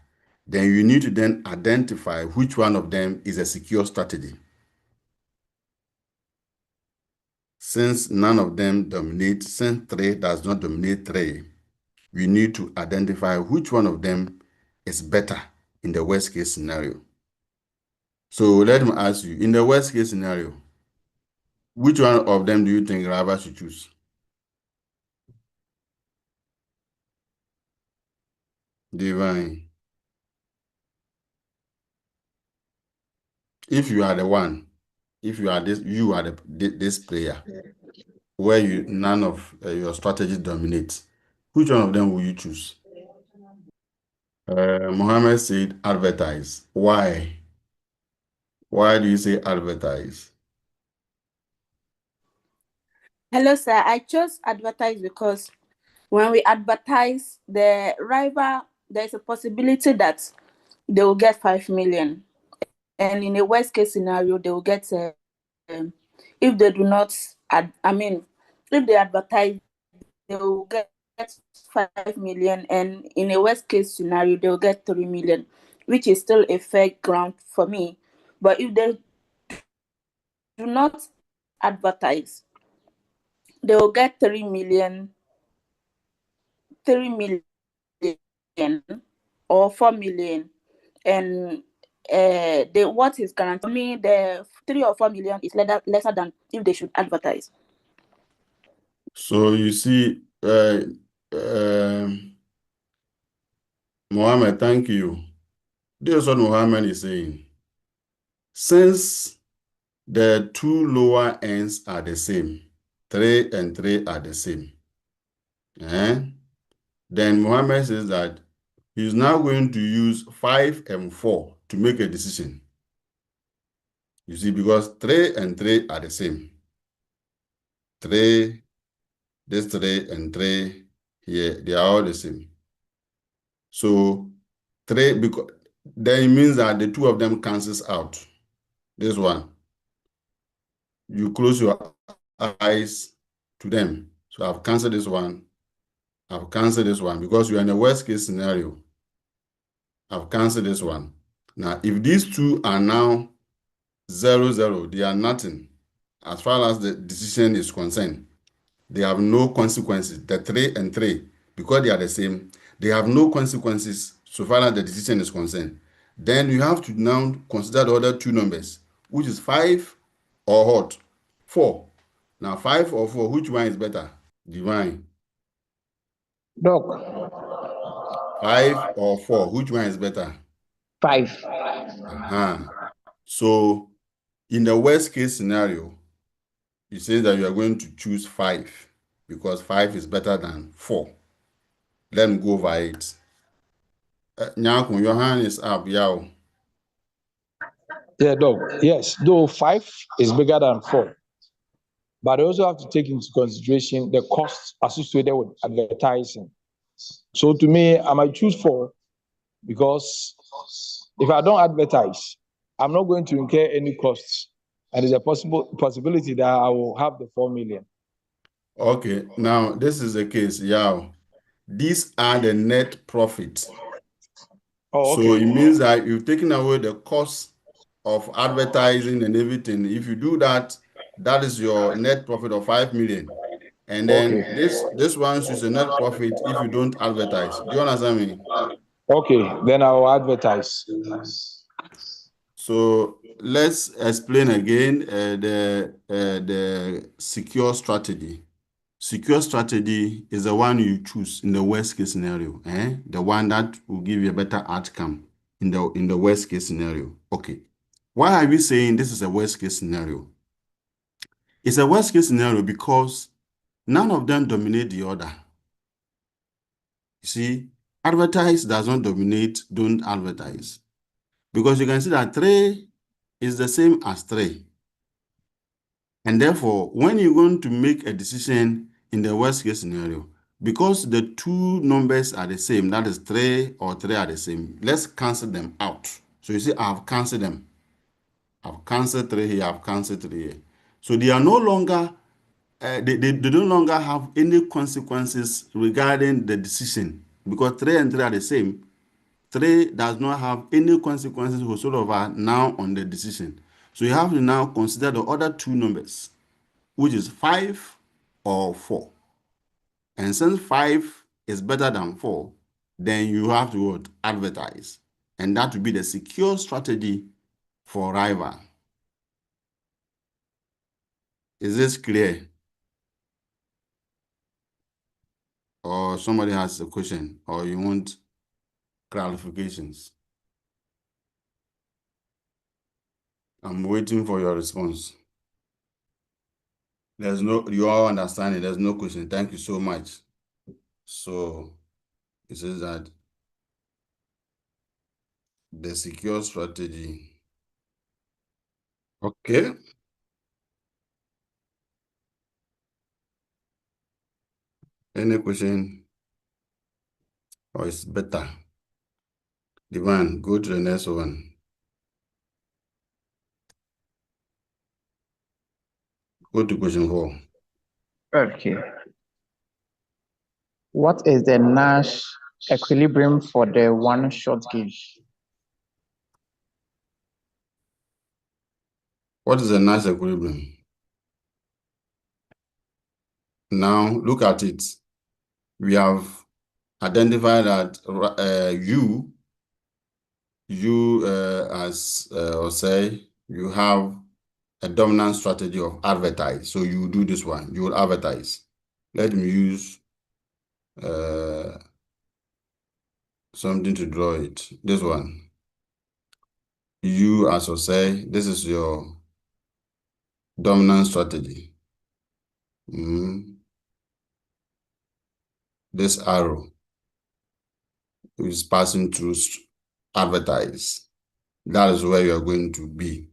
then you need to then identify which one of them is a secure strategy. Since none of them dominate, since 3 does not dominate 3, we need to identify which one of them is better in the worst case scenario. So let me ask you, in the worst case scenario, which one of them do you think Rava should choose? Divine. If you are the one, if you are this, you are this player where none of your strategies dominate, which one of them will you choose? Mohammed said advertise. Why? Why do you say advertise? Hello, sir. I chose advertise because when we advertise the rival, there's a possibility that they will get 5 million. And in a worst case scenario, they will get, if they do not, if they advertise, they will get 5 million. And in a worst case scenario, they will get 3 million, which is still a fair ground for me. But if they do not advertise, they will get 3 million or 4 million, and what is guaranteed for me, the 3 or 4 million is lesser than if they should advertise. So you see, Mohammed, thank you. This is what Mohammed is saying. Since the two lower ends are the same, 3 and 3 are the same, then Mohammed says that he's now going to use 5 and 4 to make a decision. You see, because 3 and 3 are the same. 3, this 3 and 3 here, they are all the same. So 3, because then it means that the two of them cancels out. This one, you close your eyes to them. So I've canceled this one. I've canceled this one because you're in a worst case scenario. I've canceled this one. Now, if these two are now 0-0, they are nothing as far as the decision is concerned. They have no consequences. The 3 and 3, because they are the same, they have no consequences so far as the decision is concerned. Then you have to now consider the other two numbers, which is 5 or what? 4. Now, 5 or 4, which one is better? Divine. Doc, 5 or 4, which one is better? 5. So, in the worst case scenario, you say that you are going to choose 5 because 5 is better than 4. Let me go over it. Nyanko, your hand is up, Yao. Yeah, dog. Yes, though 5 is bigger than 4. But I also have to take into consideration the costs associated with advertising. So to me, I might choose 4 because if I don't advertise, I'm not going to incur any costs. And there's a possibility that I will have the 4 million. Okay, now this is the case, Yao. These are the net profits. Oh, okay. So it means that you've taken away the cost of advertising and everything. If you do that, that is your net profit of 5 million. And then this one is a net profit if you don't advertise. Do you understand me? Okay, then I will advertise. So let's explain again the secure strategy. secure strategy is the one you choose in the worst case scenario. The one that will give you a better outcome in the worst case scenario. Okay. Why are we saying this is a worst case scenario? It's a worst case scenario because none of them dominate the other. You see, advertise does not dominate, don't advertise. Because you can see that 3 is the same as 3. And therefore, when you're going to make a decision in the worst case scenario, because the two numbers are the same, that is 3 or 3 are the same, let's cancel them out. So you see, I've canceled them. I've canceled 3 here, I've canceled 3 here. So they are no longer, they no longer have any consequences regarding the decision because 3 and 3 are the same. 3 does not have any consequences whatsoever now on the decision. So you have to now consider the other two numbers, which is 5 or 4. And since 5 is better than 4, then you have to what? Advertise. And that will be the secure strategy for rival. Is this clear? Or somebody has a question or you want clarifications? I'm waiting for your response. You all understand it. There's no question. Thank you so much. So it says that the secure strategy. Okay. Any question? Or it's better? Divine, go to the next one. Go to question 4. Okay. What is the Nash equilibrium for the one-shot gauge? What is a Nash equilibrium? Now look at it. We have identified that or say you have a dominant strategy of advertise. So you do this one. You will advertise. Let me use something to draw it. This one. You as I say, this is your dominant strategy. This arrow is passing through advertise. That is where you are going to be.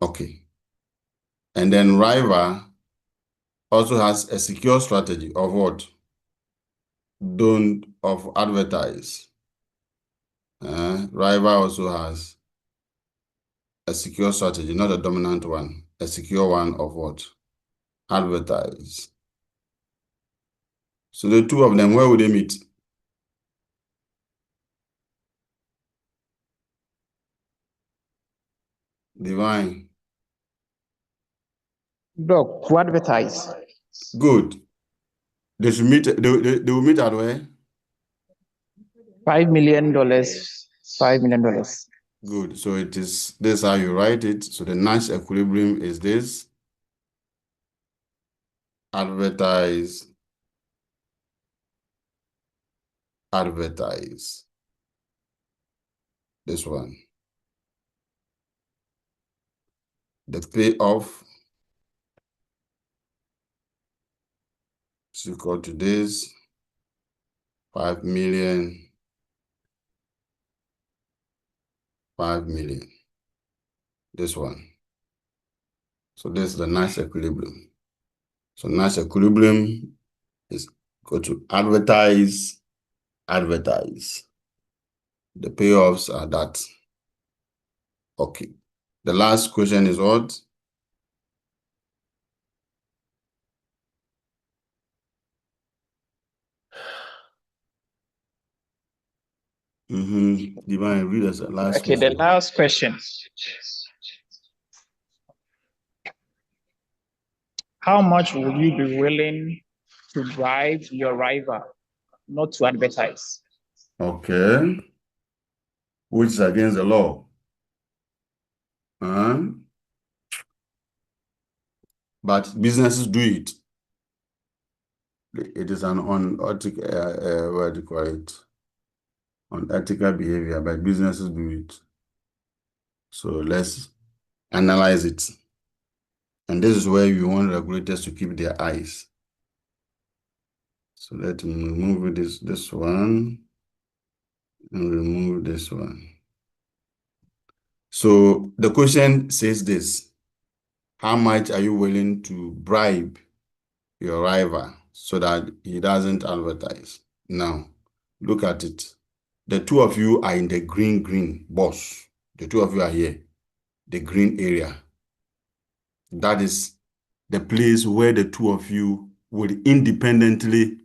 Okay. And then rival also has a secure strategy of what? Don't of advertise. Rival also has a secure strategy, not a dominant one, a secure one of what? Advertise. So the two of them, where would they meet? Divine. Doc, to advertise. Good. They should meet. They will meet at where? $5 million. $5 million. Good. So it is this how you write it. So the Nash equilibrium is this. Advertise. Advertise. This one. The payoff is equal to this. 5 million. 5 million. This one. So this is the Nash equilibrium. So Nash equilibrium is equal to advertise. Advertise. The payoffs are that. Okay. The last question is what? Divine, read us the last Okay, question. the last question. How much would you be willing to bribe your rival not to advertise? Okay. Which is against the law. But businesses do it. It is an unethical, what do you call it? Unethical behavior, but businesses do it. So let's analyze it. And this is where you want regulators to keep their eyes. So let me remove this one and remove this one. So the question says this: how much are you willing to bribe your rival so that he doesn't advertise? Now, look at it. The two of you are in the green box. The two of you are here, the green area. That is the place where the two of you would independently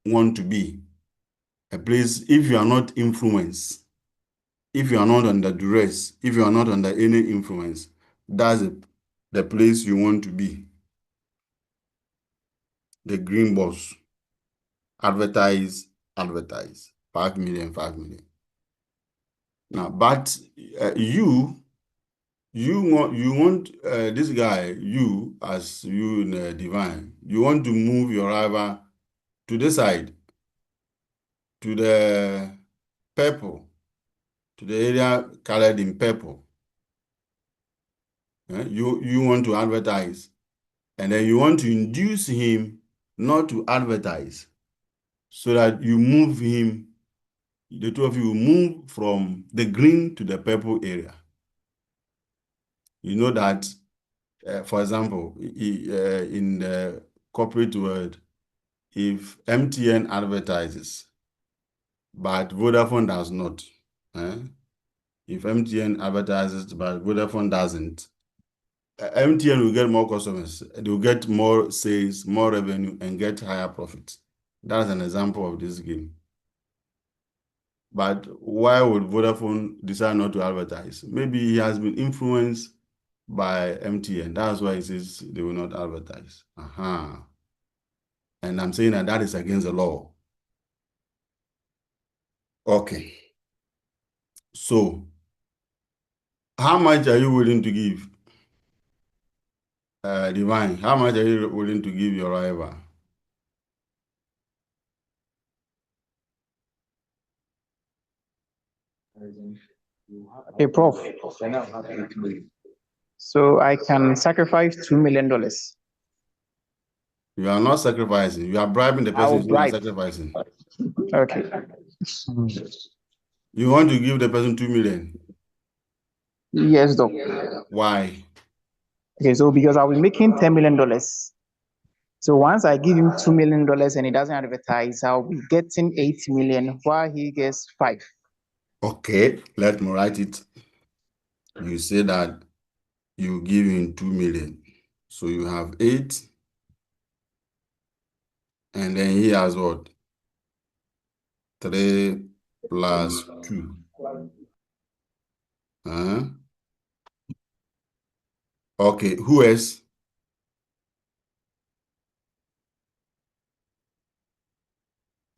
want to be. A place, if you are not influenced, if you are not under duress, if you are not under any influence, that's the place you want to be. The green box. Advertise. 5 million, 5 million. Now, but you want this guy, you as you in divine, you want to move your rival to this side, to the purple, to the area colored in purple. You want to advertise, and then you want to induce him not to advertise, so that you move him, the two of you move from the green to the purple area. You know that, for example, in the corporate world, if MTN advertises, but Vodafone does not, if MTN advertises, but Vodafone doesn't, MTN will get more customers, they will get more sales, more revenue, and get higher profits. That's an example of this game. But why would Vodafone decide not to advertise? Maybe he has been influenced by MTN. That's why he says they will not advertise. And I'm saying that is against the law. Okay. So, how much are you willing to give? Divine, how much are you willing to give your rival? Okay, Prof. So I can sacrifice $2 million. You are not sacrificing. You are bribing the I will person. You are bribe. sacrificing. Okay. You want to give the person 2 million. Yes, Doc. Why? Okay, so because I'll be making $10 million. So once I give him $2 million and he doesn't advertise, I'll be getting 8 million while he gets 5. Okay, let me write it. You say that you give him 2 million. So you have 8. And then he has what? 3 plus 2. Okay, who else?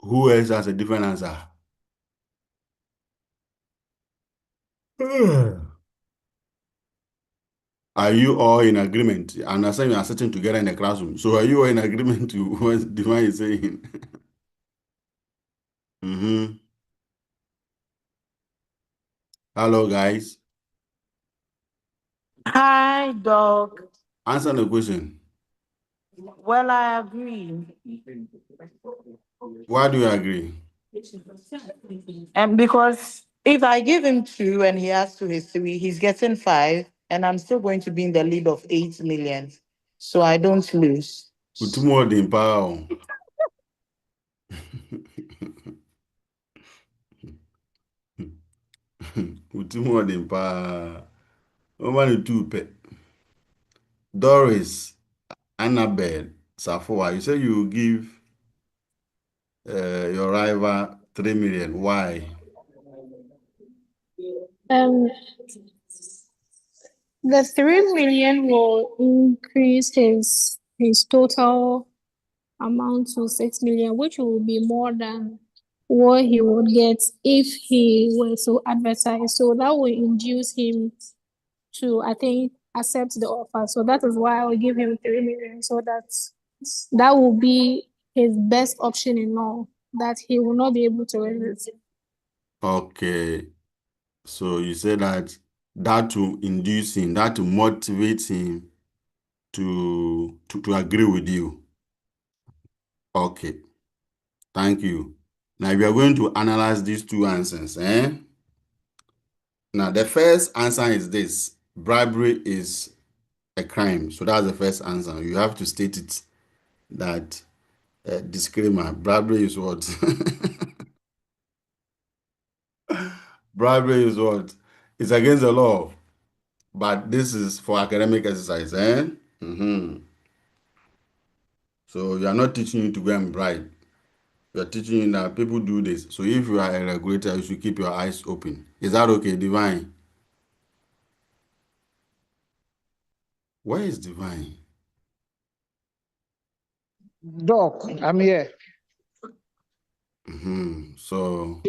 Who else has a different answer? Are you all in agreement? I understand you are sitting together in the classroom. So are you all in agreement to what Divine is saying? Hello, guys. Hi, Doc. Answer the question. Well, I agree. Why do you agree? And because if I give him 2 and he has 2 his 3, he's getting 5, and I'm still going to be in the lead of 8 million. So I don't lose. Utumo di power. Utumo di power. Over 2 pe. Doris, Annabelle, Safua, you say you give your rival 3 million. Why? The 3 million will increase his total amount to 6 million, which will be more than what he would get if he were to advertise. So that will induce him to, I think, accept the offer. So that is why I will give him 3 million. So that will be his best option in all, that he will not be able to resist. Okay. So you say that will induce him, that will motivate him to agree with you. Okay. Thank you. Now we are going to analyze these two answers. Now the first answer is this: bribery is a crime. So that's the first answer. You have to state it that disclaimer: bribery is what? Bribery is what? It's against the law. But this is for academic exercise. So we are not teaching you to go and bribe. We are teaching you that people do this. So if you are a regulator, you should keep your eyes open. Is that okay, Divine? Where is Divine? Doc, I'm here. So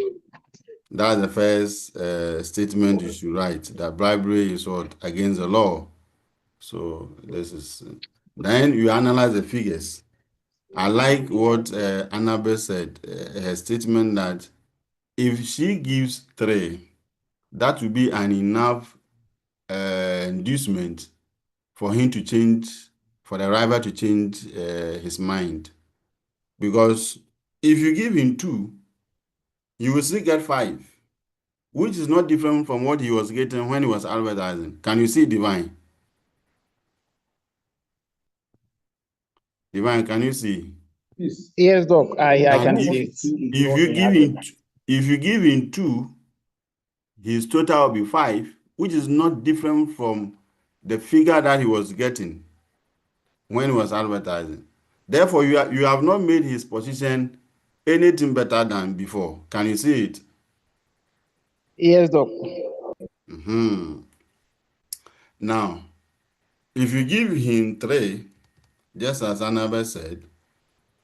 that's the first statement you should write, that bribery is what? Against the law. So this is, then you analyze the figures. I like what Annabelle said, her statement that if she gives 3, that will be an enough inducement for him to change, for the rival to change his mind. Because if you give him 2, you will still get 5, which is not different from what he was getting when he was advertising. Can you see, Divine? Divine, can you see? Yes, Doc, I And can see it. if you give him 2, his total will be 5, which is not different from the figure that he was getting when he was advertising. Therefore, you have not made his position anything better than before. Can you see it? Yes, Doc. Now, if you give him 3, just as Annabelle said,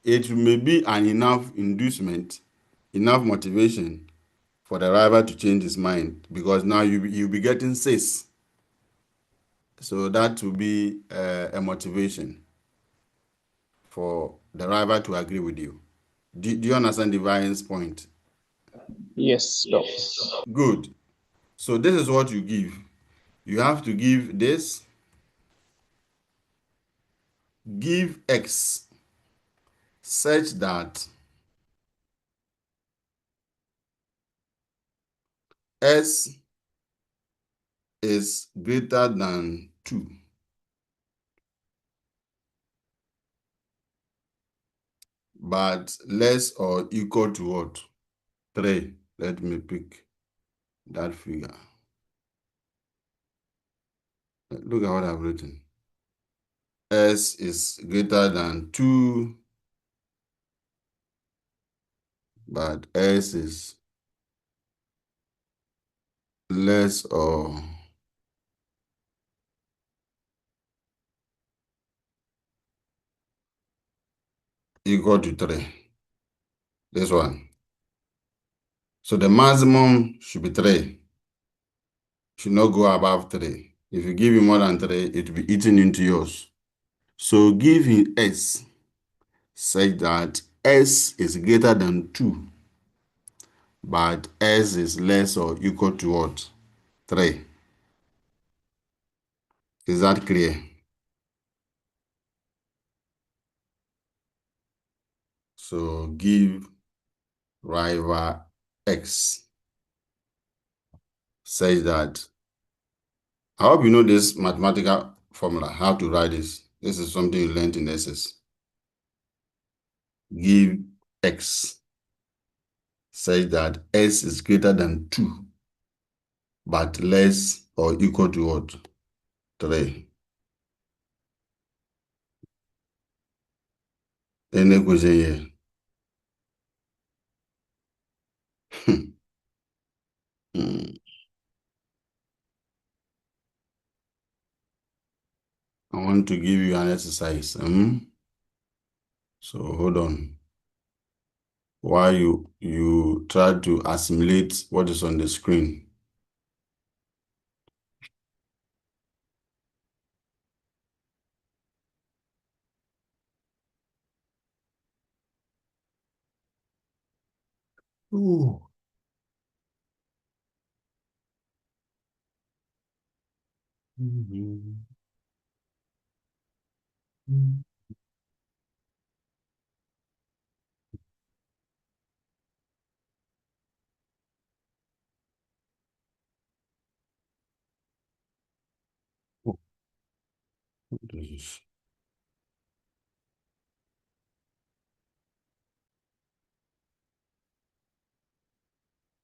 it may be an enough inducement, enough motivation for the rival to change his mind, because now you'll be getting 6. So that will be a motivation for the rival to agree with you. Do you understand Divine's point? Yes, Doc. Good. So this is what you give. You have to give this. Give X such that S is greater than 2, but less or equal to what? 3. Let me pick that figure. Look at what I've written. S is greater than 2, but S is less or equal to 3. This one. So the maximum should be 3. Should not go above 3. If you give him more than 3, it will be eaten into yours. So give him S such that S is greater than 2, but S is less or equal to what? 3. Is that clear? So give rival X such that, I hope you know this mathematical formula, how to write this. This is something you learned in SS. Give X such that S is greater than 2, but less or equal to what? 3. Any question here? Hmm. I want to give you an exercise. So hold on. While you try to assimilate what is on the screen. Ooh. Mhm. Mhm. Oh, what is this?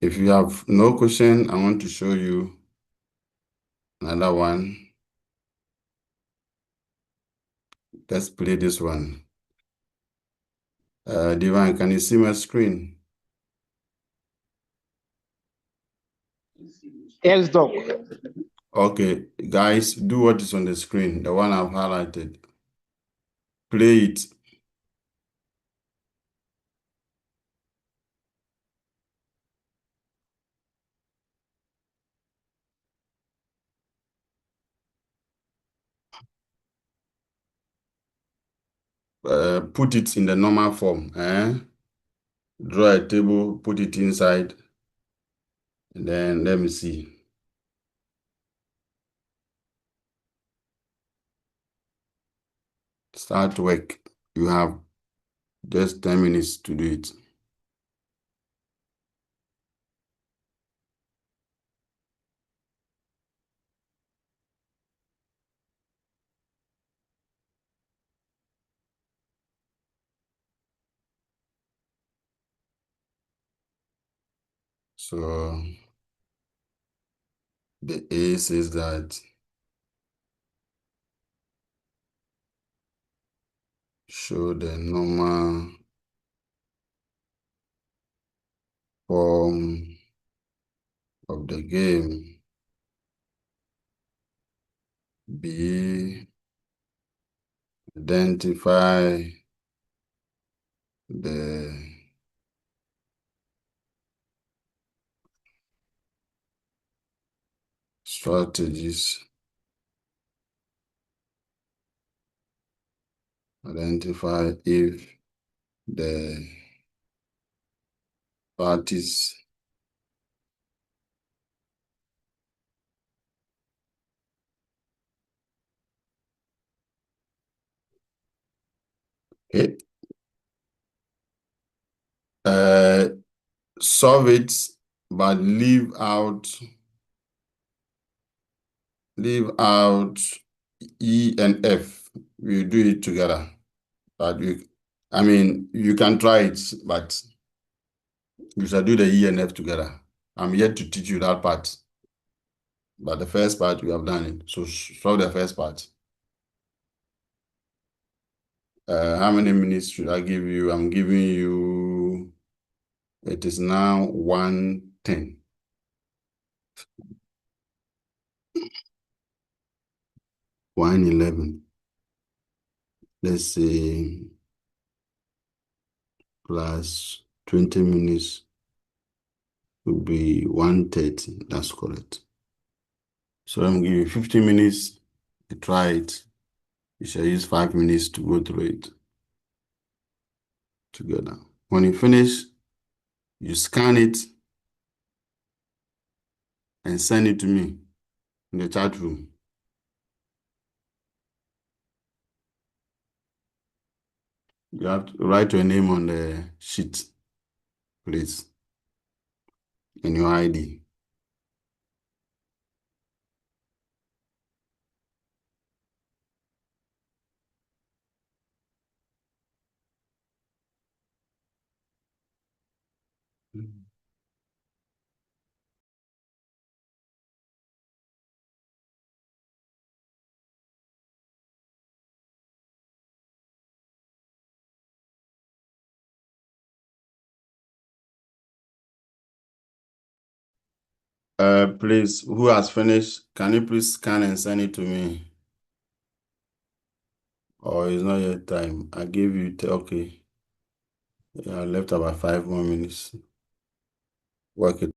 If you have no question, I want to show you another one. Let's play this one. Divine, can you see my screen? Yes, Doc. Okay, guys, do what is on the screen, the one I've highlighted. Play it. Put it in the normal form. Draw a table, put it inside, and then let me see. Start work. You have just 10 minutes to do it. So the A says that show the normal form of the game. B, identify the strategies. Identify if the parties okay. Solve it, but leave out E and F. We do it together. But you can try it, but you shall do the E and F together. I'm yet to teach you that part. But the first part, you have done it. So solve the first part. How many minutes should I give you? I'm giving you, it is now 1:10. 1:11. Let's say plus 20 minutes will be 1:30. That's correct. So I'm giving you 15 minutes to try it. You shall use 5 minutes to go through it together. When you finish, you scan it and send it to me in the chat room. You have to write your name on the sheet, please, and your ID. Please, who has finished? Can you please scan and send it to me? Or it's not yet time. I gave you, okay. Yeah, I left about 5 more minutes. Work it.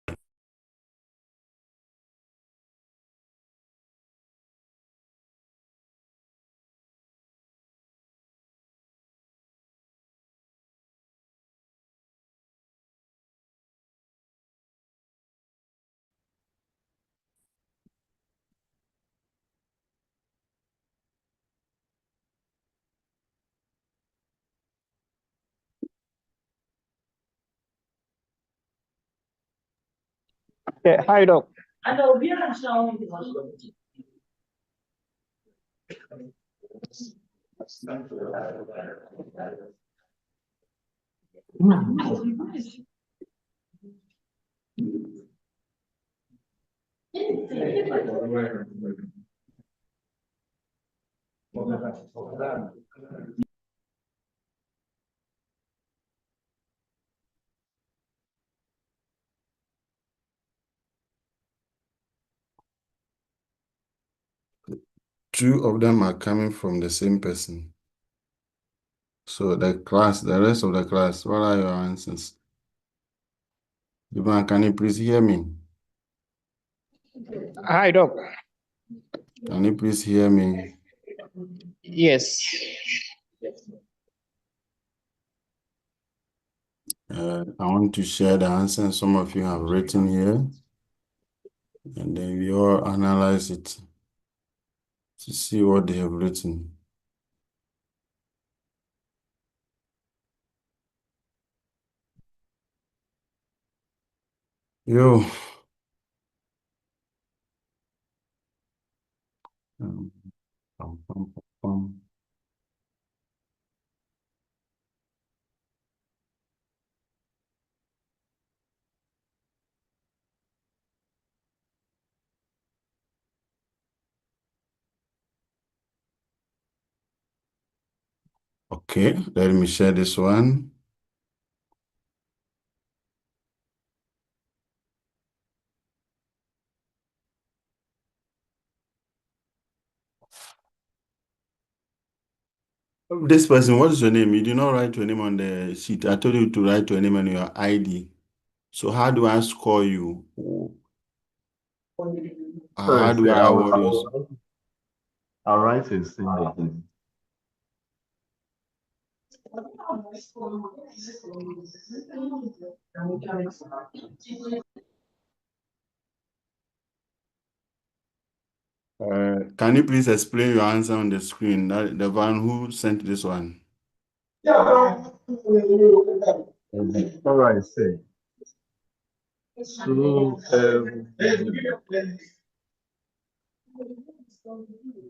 Yeah, hi, Doc. Two of them are coming from the same person. So the rest of the class, what are your answers? Ivan, can you please hear me? Hi, Doc. Can you please hear me? Yes. I want to share the answers some of you have written here, and then we all analyze it to see what they have written. Yo. Um, pum, pum, pum, pum. Okay, let me share this one. This person, what is your name? You did not write your name on the sheet. I told you to write your name and your ID. So how do I score you? How do I award you? I'll write it in again. Can you please explain your answer on the screen? The one who sent this one. All right, say. So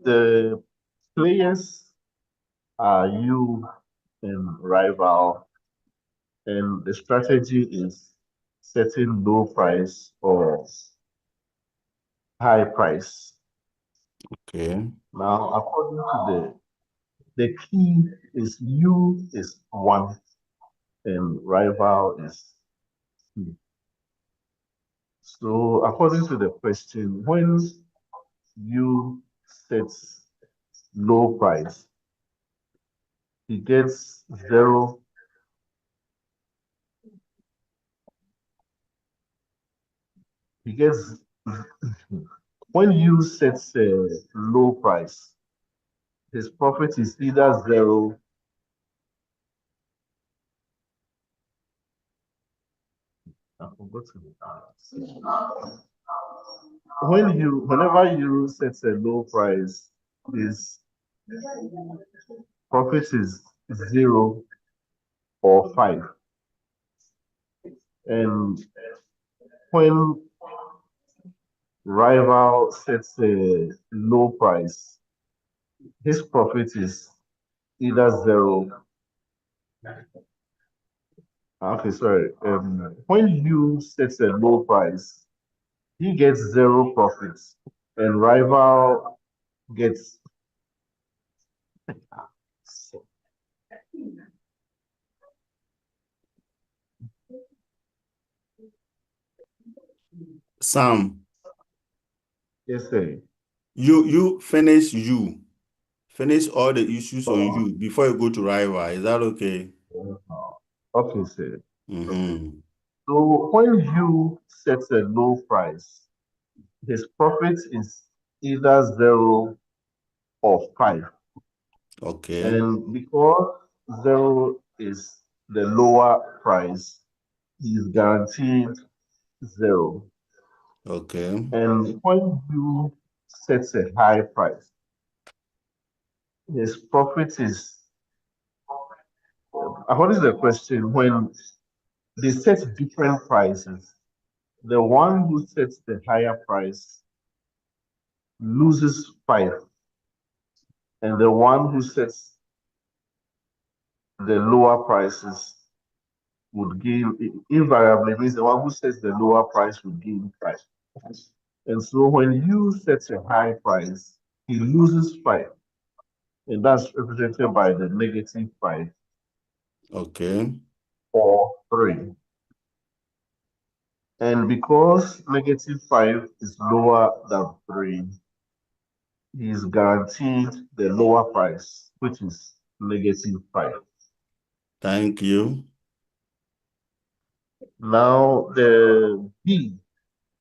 the players are you and rival, and the strategy is setting low price or high price. Okay. Now, according to the key is you is 1 and rival is 2. So according to the question, when you set low price, he gets 0. He gets when you set a low price, his profit is either 0. I forgot to whenever you set a low price, his profit is 0 or 5. And when rival sets a low price, his profit is either 0. Okay, sorry. When you set a low price, he gets 0 profits, and rival gets. Sam, Yes, sir. you finish all the issues on you before you go to rival. Is that okay? Okay, sir. Mm-hmm. So when you set a low price, his profit is either 0 or 5. Okay. And because 0 is the lower price, he is guaranteed 0. Okay. And when you set a high price, his profit is, according to the question, when they set different prices, the one who sets the higher price loses 5, and the one who sets the lower prices would gain, invariably means the one who sets the lower price would gain 5. And so when you set a high price, he loses 5, and that's represented by the -5 Okay. or 3. And because -5 is lower than 3, he is guaranteed the lower price, which is -5. Thank you. Now the B,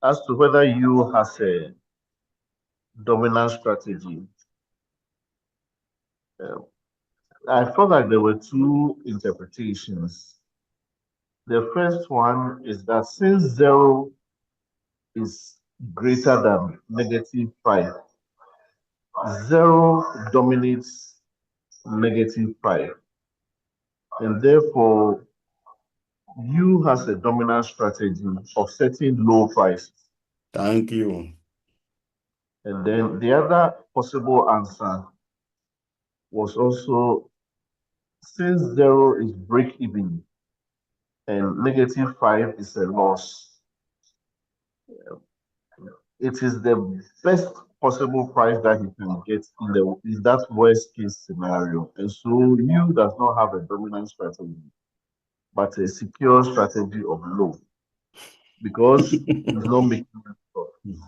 as to whether you has a dominant strategy. I felt like there were two interpretations. The first one is that since 0 is greater than -5, 0 dominates -5, and therefore you has a dominant strategy of setting low prices. Thank you. And then the other possible answer was also, since 0 is break even and -5 is a loss, it is the best possible price that he can get in that worst case scenario. And so you does not have a dominant strategy, but a secure strategy of low, because he's not making profit.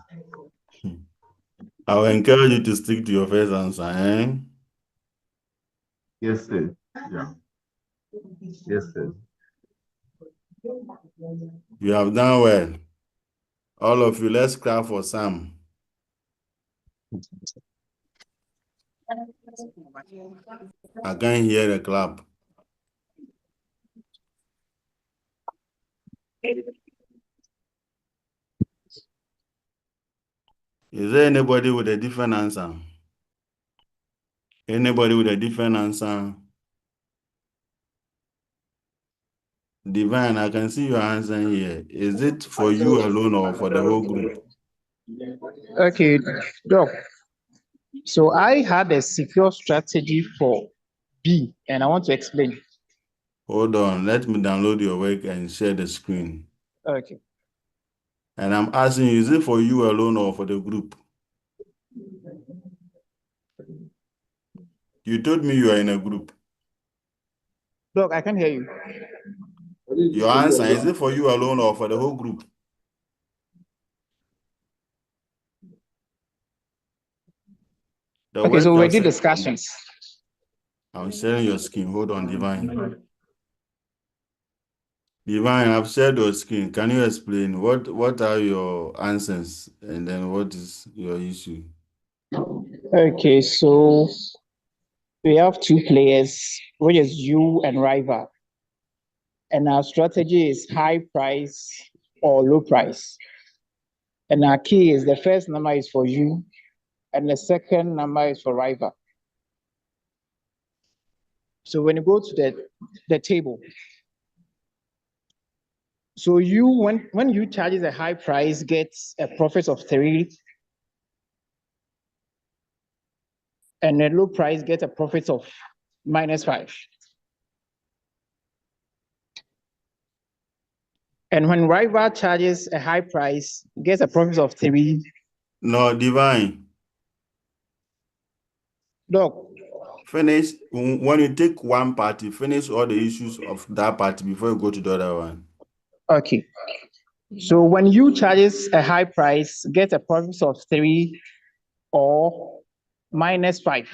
I will encourage you to stick to your first answer. Eh? Yes, sir. Yeah. Yes, sir. You have done well. All of you, let's clap for Sam. I can't hear the clap. Is there anybody with a different answer? Anybody with a different answer? Divine, I can see your answer here. Is it for you alone or for the whole group? Okay, Doc. So I had a secure strategy for B, and I want to explain. Hold on, let me download your work and share the screen. Okay. And I'm asking you, is it for you alone or for the group? You told me you are in a group. Doc, I can hear you. Your answer, is it for you alone or for the whole group? Okay, so we did discussions. I'm sharing your screen. Hold on, Divine. Divine, I've shared your screen. Can you explain what are your answers and then what is your issue? Okay, so we have two players, which is you and rival. And our strategy is high price or low price. And our key is the first number is for you, and the second number is for rival. So when you go to the table, so you when you charges a high price, gets a profit of 3, and a low price gets a profit of -5. And when rival charges a high price, gets a profit of 3. No, Divine. Look, Finish. When you take one party, finish all the issues of that party before you go to the other one. okay. So when you charges a high price, get a profit of 3 or -5.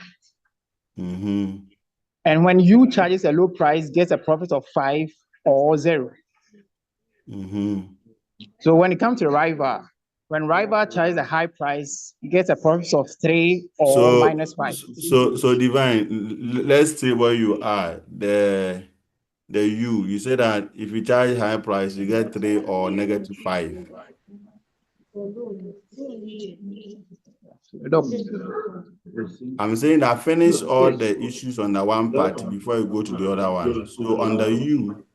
Mm-hmm. And when you charges a low price, get a profit of 5 or 0. Mm-hmm. So when it comes to rival, when rival charges a high price, gets a profit of 3 or -5. So Divine, let's see where you are. You said that if you charge high price, you get 3 or -5. Look, I'm saying that finish all the issues on the one party before you go to the other one. So under you,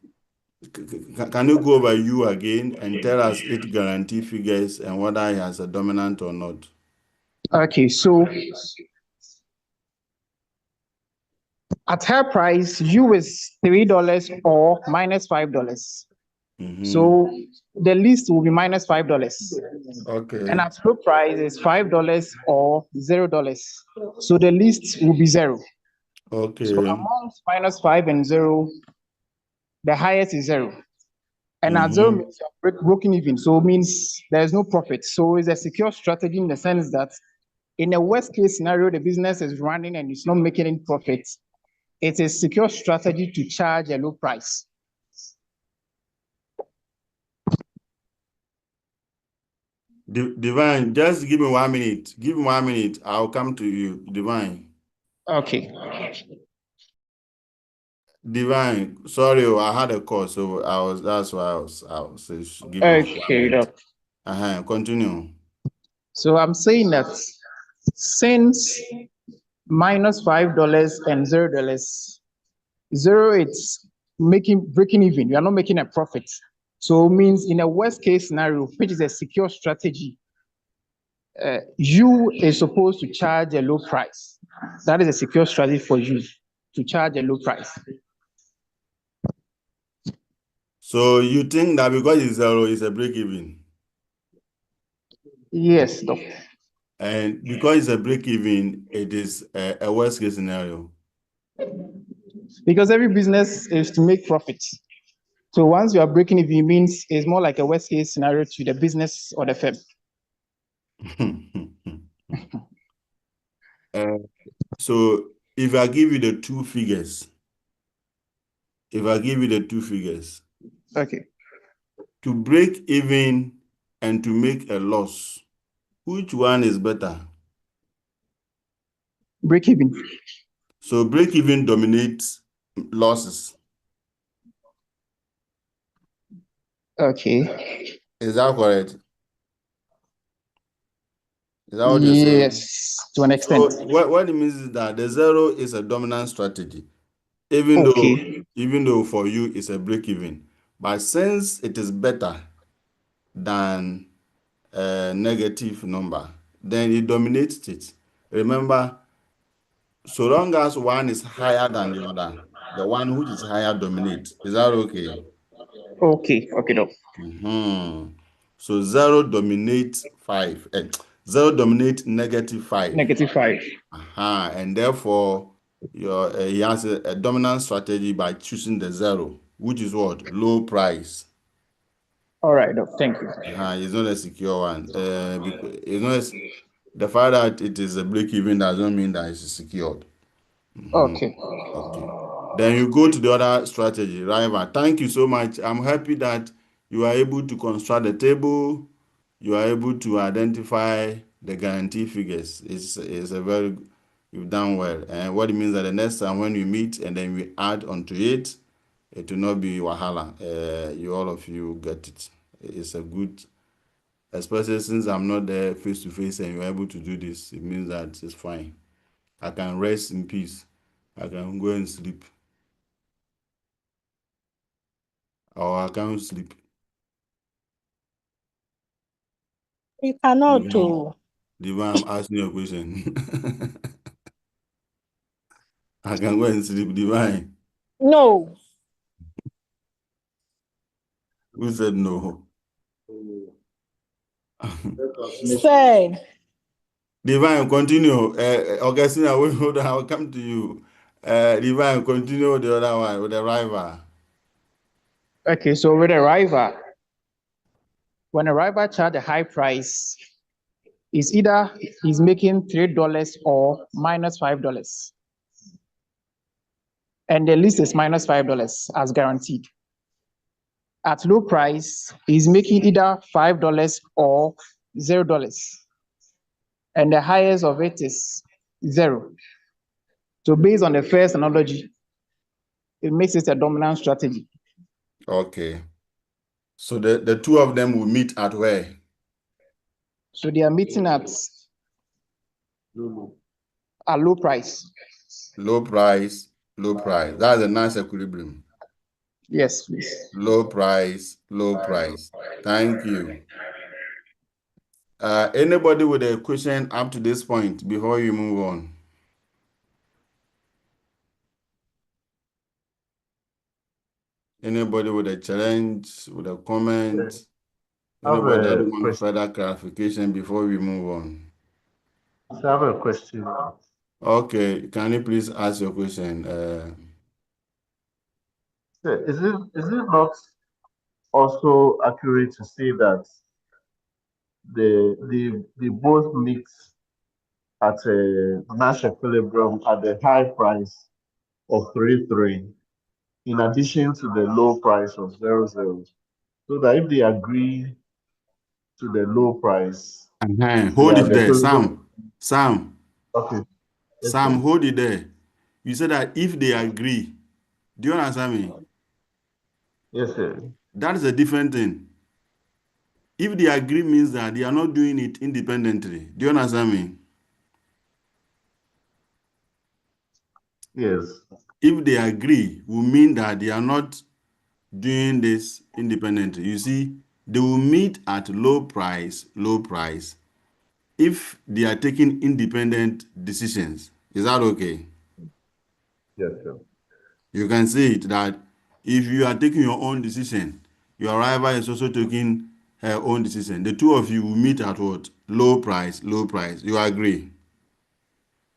Can you go over you again and tell us 8 guarantee figures and whether he has a dominant or not? Okay, so at her price, U is $3 or minus $5. So the least will be minus $5. Okay. And at low price is $5 or $0. So the least will be 0. Okay. So amongst minus 5 and 0, the highest is 0. And at 0 means you're broken even. So it means there's no profit. So it's a secure strategy in the sense that in a worst case scenario, the business is running and it's not making any profit. It's a secure strategy to charge a low price. Divine, just give me 1 minute. Give me 1 minute. I'll come to you, Divine. Okay. Divine, sorry, I had a call, so that's why I was give me 1 Okay. minute. Continue. So I'm saying that since minus $5 and $0, 0 it's breaking even. You are not making a profit. So it means in a worst case scenario, which is a secure strategy, you is supposed to charge a low price. That is a secure strategy for you to charge a low price. So you think that because it's 0, it's a break even? Yes, Doc. And because it's a break even, it is a worst case scenario. Because every business is to make profits. So once you are breaking even, it means it's more like a worst case scenario to the business or the firm. So if I give you the two figures, Okay. to break even and to make a loss, which one is better? Break even. So break even dominates losses. Okay. Is that correct? Is that what you're saying? Yes, to an extent. So what it means is that the 0 is a dominant strategy, even though for you it's a break even. But since it is better than a negative number, then it dominates it. Remember, so long as one is higher than the other, the one which is higher dominates. Is that okay? Okay, no. So 0 dominates 5. 0 dominates negative 5. -5. And therefore, he has a dominant strategy by choosing the 0, which is what? Low price. All right, Doc. Thank you. It's not a secure one. Because it's not the fact that it is a break even doesn't mean that it's secured. Okay. Okay. Then you go to the other strategy, rival. Thank you so much. I'm happy that you are able to construct the table. You are able to identify the guarantee figures. It's a very, you've done well. And what it means that the next time when we meet and then we add onto it, it will not be wahala. All of you get it. It's a good, especially since I'm not there face to face and you're able to do this. It means that it's fine. I can rest in peace. I can go and sleep. Or I can't sleep. You cannot do. Divine, I'm asking you a question. I can go and sleep, Divine. No. Who said no? Say. Divine, continue. Augustine, I'll come to you. Divine, continue with the other one, with the rival. Okay, so with a rival, when a rival charge a high price, is either he's making $3 or minus $5. And the list is minus $5 as guaranteed. At low price, he's making either $5 or $0. And the highest of it is 0. So based on the first analogy, it makes it a dominant strategy. Okay. So the two of them will meet at where? So they are meeting at a low price. Low price, low price. That's a nice equilibrium. Yes, please. Low price, low price. Thank you. Anybody with a question up to this point before you move on? Anybody with a challenge, with a comment? I have Anybody that a want question. further clarification before we move on? So I have a question. Okay, can you please ask your question? Is it not also accurate to say that they both mix at a Nash equilibrium at the high price of 3.3 in addition to the low price of 0.0, so that if they agree to the low price, Hold it the there, equilibrium. Sam, Okay. Yes, sir. hold it there. You said that if they agree, do you understand me? Yes, sir. That is a different thing. If they agree means that they are not doing it independently. Do you understand me? Yes. If they agree, will mean that they are not doing this independently. You see, they will meet at low price, if they are taking independent decisions. Is that okay? Yes, sir. You can say it that if you are taking your own decision, your rival is also taking her own decision. The two of you will meet at what? Low price, low price. You agree?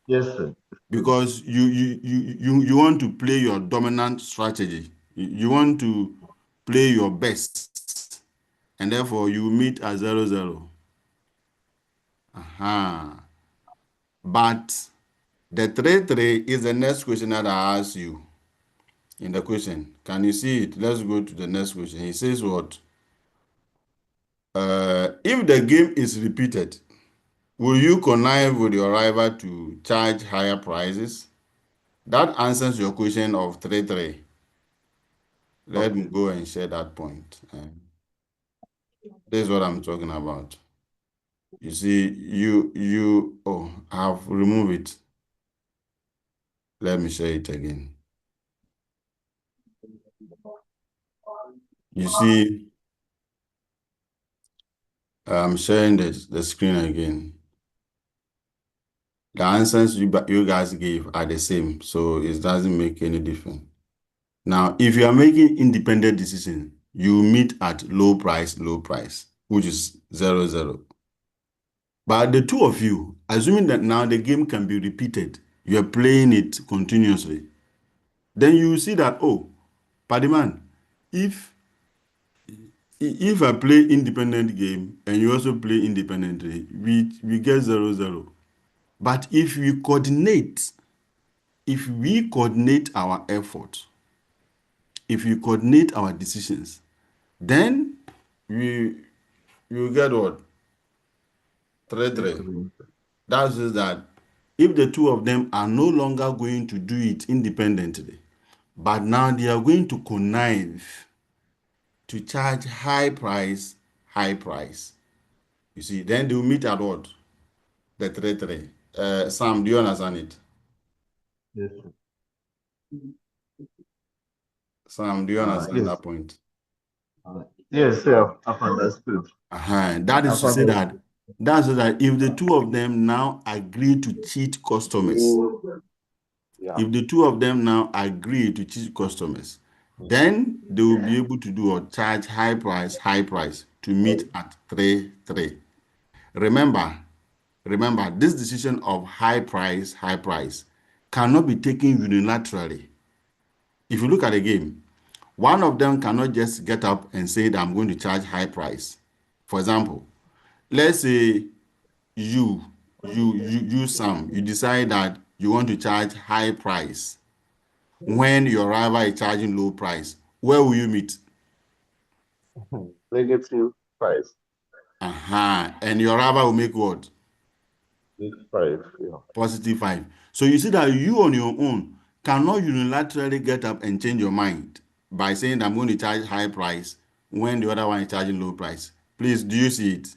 Yes, sir. Because you want to play your dominant strategy. You want to play your best, and therefore you meet at 0-0. Aha. But the 3-3 is the next question that I ask you in the question. Can you see it? Let's go to the next question. He says what? If the game is repeated, will you connive with your rival to charge higher prices? That answers your question of 3-3. Let me Okay. go and share that point. This is what I'm talking about. You see, I've removed it. Let me share it again. You see, I'm sharing the screen again. The answers you guys gave are the same, so it doesn't make any difference. Now, if you are making independent decision, you meet at low price, which is 0-0. But the two of you, assuming that now the game can be repeated, you are playing it continuously, then you see that, oh, Padiman, if if I play independent game and you also play independently, we get 0-0. But if we coordinate our effort, if we coordinate our decisions, then we you get what? 3-3. That says that if the two of them are no longer going to do it independently, but now they are going to connive to charge high price, you see, then they will meet at what? The 3-3. Sam, do you understand it? Yes, sir. Sam, do you understand Yes. that point? Yes, sir. I've understood. That is I've to say that understood. if the two of them now agree to cheat customers, Yeah. if the two of them now agree to cheat customers, then they will be able to do or charge high price to meet at 3-3. Remember, this decision of high price cannot be taken unilaterally. If you look at the game, one of them cannot just get up and say that I'm going to charge high price. For example, let's say Sam, you decide that you want to charge high price when your rival is charging low price. Where will you meet? Negative price. And your rival will make what? Negative price. Yeah. +5. So you see that you on your own cannot unilaterally get up and change your mind by saying I'm going to charge high price when the other one is charging low price. Please, do you see it?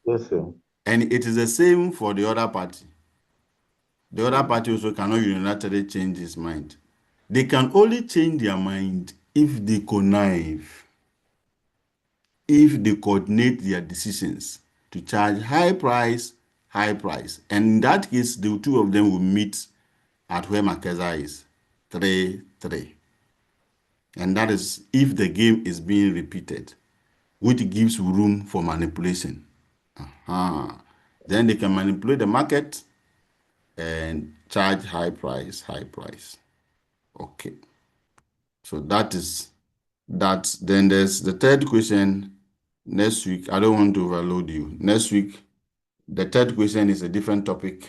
Yes, sir. And it is the same for the other party. The other party also cannot unilaterally change his mind. They can only change their mind if they connive, if they coordinate their decisions to charge high price, and in that case, the two of them will meet at where Makeza is, 3-3. And that is if the game is being repeated, which gives room for manipulation. Then they can manipulate the market and charge high price. Okay. So that is that. Then there's the third question next week. I don't want to overload you. Next week, the third question is a different topic.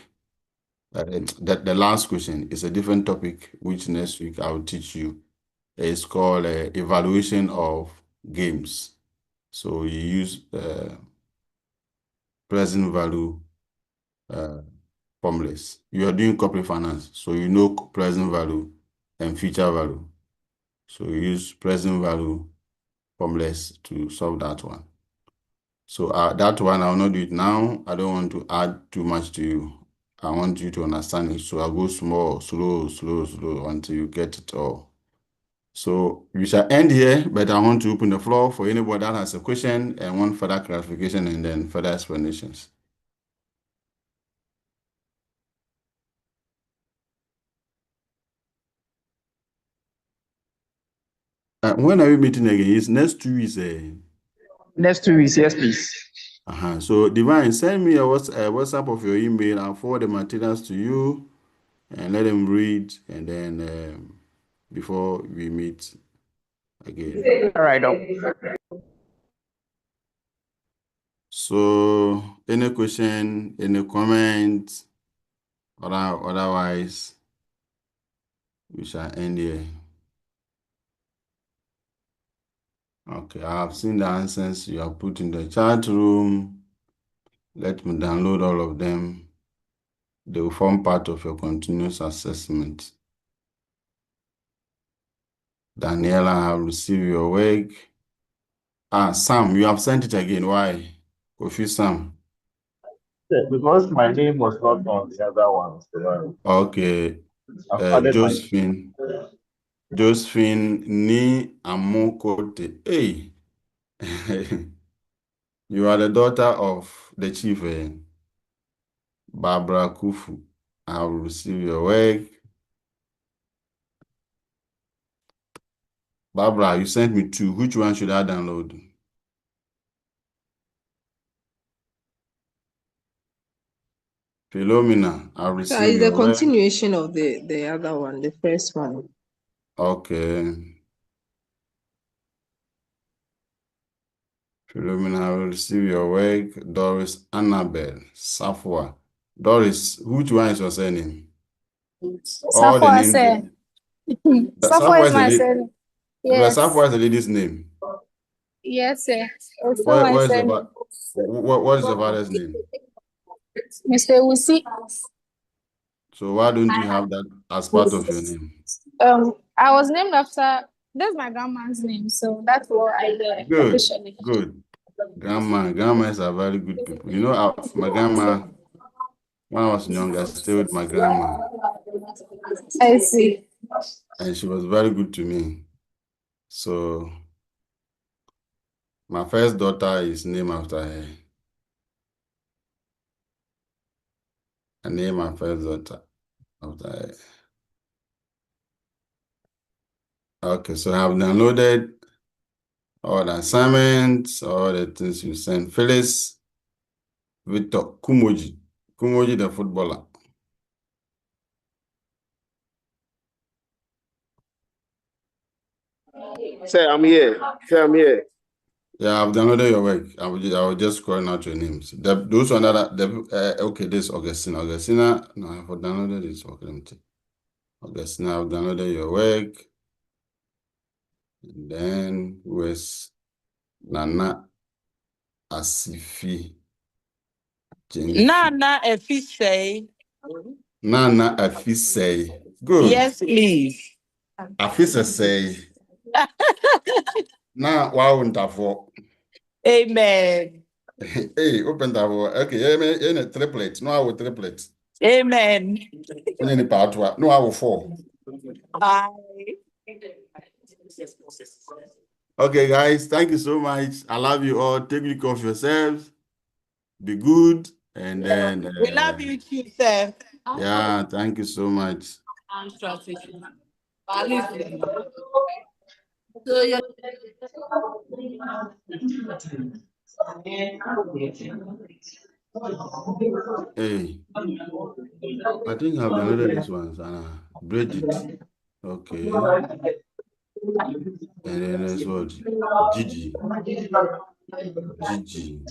The last question is a different topic, which next week I will teach you. It's called evaluation of games. So you use present value formulas. You are doing corporate finance, so you know present value and future value. So you use present value formulas to solve that one. So that one, I will not do it now. I don't want to add too much to you. I want you to understand it. So I'll go slow, until you get it all. So we shall end here, but I want to open the floor for anybody that has a question and want further clarification and then further explanations. When are we meeting again? It's next 2 weeks. Next 2 weeks, yes, please. So Divine, send me a WhatsApp of your email. I'll forward the materials to you and let them read, and then before we meet again. All right, Doc. So any question, any comment, otherwise we shall end here. Okay, I have seen the answers you have put in the chat room. Let me download all of them. They will form part of your continuous assessment. Daniela, I have received your work. Sam, you have sent it again. Why? Quashie-Sam. Because my name was not on the other one. So Okay. I've added Josephine Ni Amokote. Hey. You are the daughter of the chief, Barbara Kufu. I have received your work. Barbara, you sent me 2. Which one should I download? Philomena, I received It's the your work. continuation of the other one, the first one. Okay. Philomena, I will receive your work. Doris Annabelle Safwa. Doris, which one is your surname? All the Safwa names. said. Safwa Safwa is is the my lady. surname. Yes. Safwa is the lady's name. Yes, sir. It's not my What is surname. the father's name? Mr. Usi. So why don't you have that as part of your name? I was named after, that's my grandma's name, so that's what I do officially. Good. Grandmas are very good people. You know, my grandma, when I was young, I stayed with my grandma. I see. And she was very good to me. So my first daughter is named after her. I named my first daughter after her. Okay, so I have downloaded all the assignments, all the things you sent. Phyllis Victor Kumoji the footballer. Say I'm here. Yeah, I've downloaded your work. I will just scroll out your names. Those are okay, this Augustina. No, I have downloaded this. Okay, let me check. Augustina, I've downloaded your work. And then where's Nana Asifi? Nana Efisei. Nana Afisei. Good. Yes, please. Afisei. Now, wow, Amen. Hey, open that one. Okay, in a triplet. No, I will triplet. Amen. No, I will 4. Bye. Okay, guys, thank you so much. I love you all. Take good care of yourselves. Be good. And then We love you too, sir. yeah, thank you so much. Hey, I think I've downloaded this one, Sana. Bridget. Okay. And then there's what? Gigi. Gigi.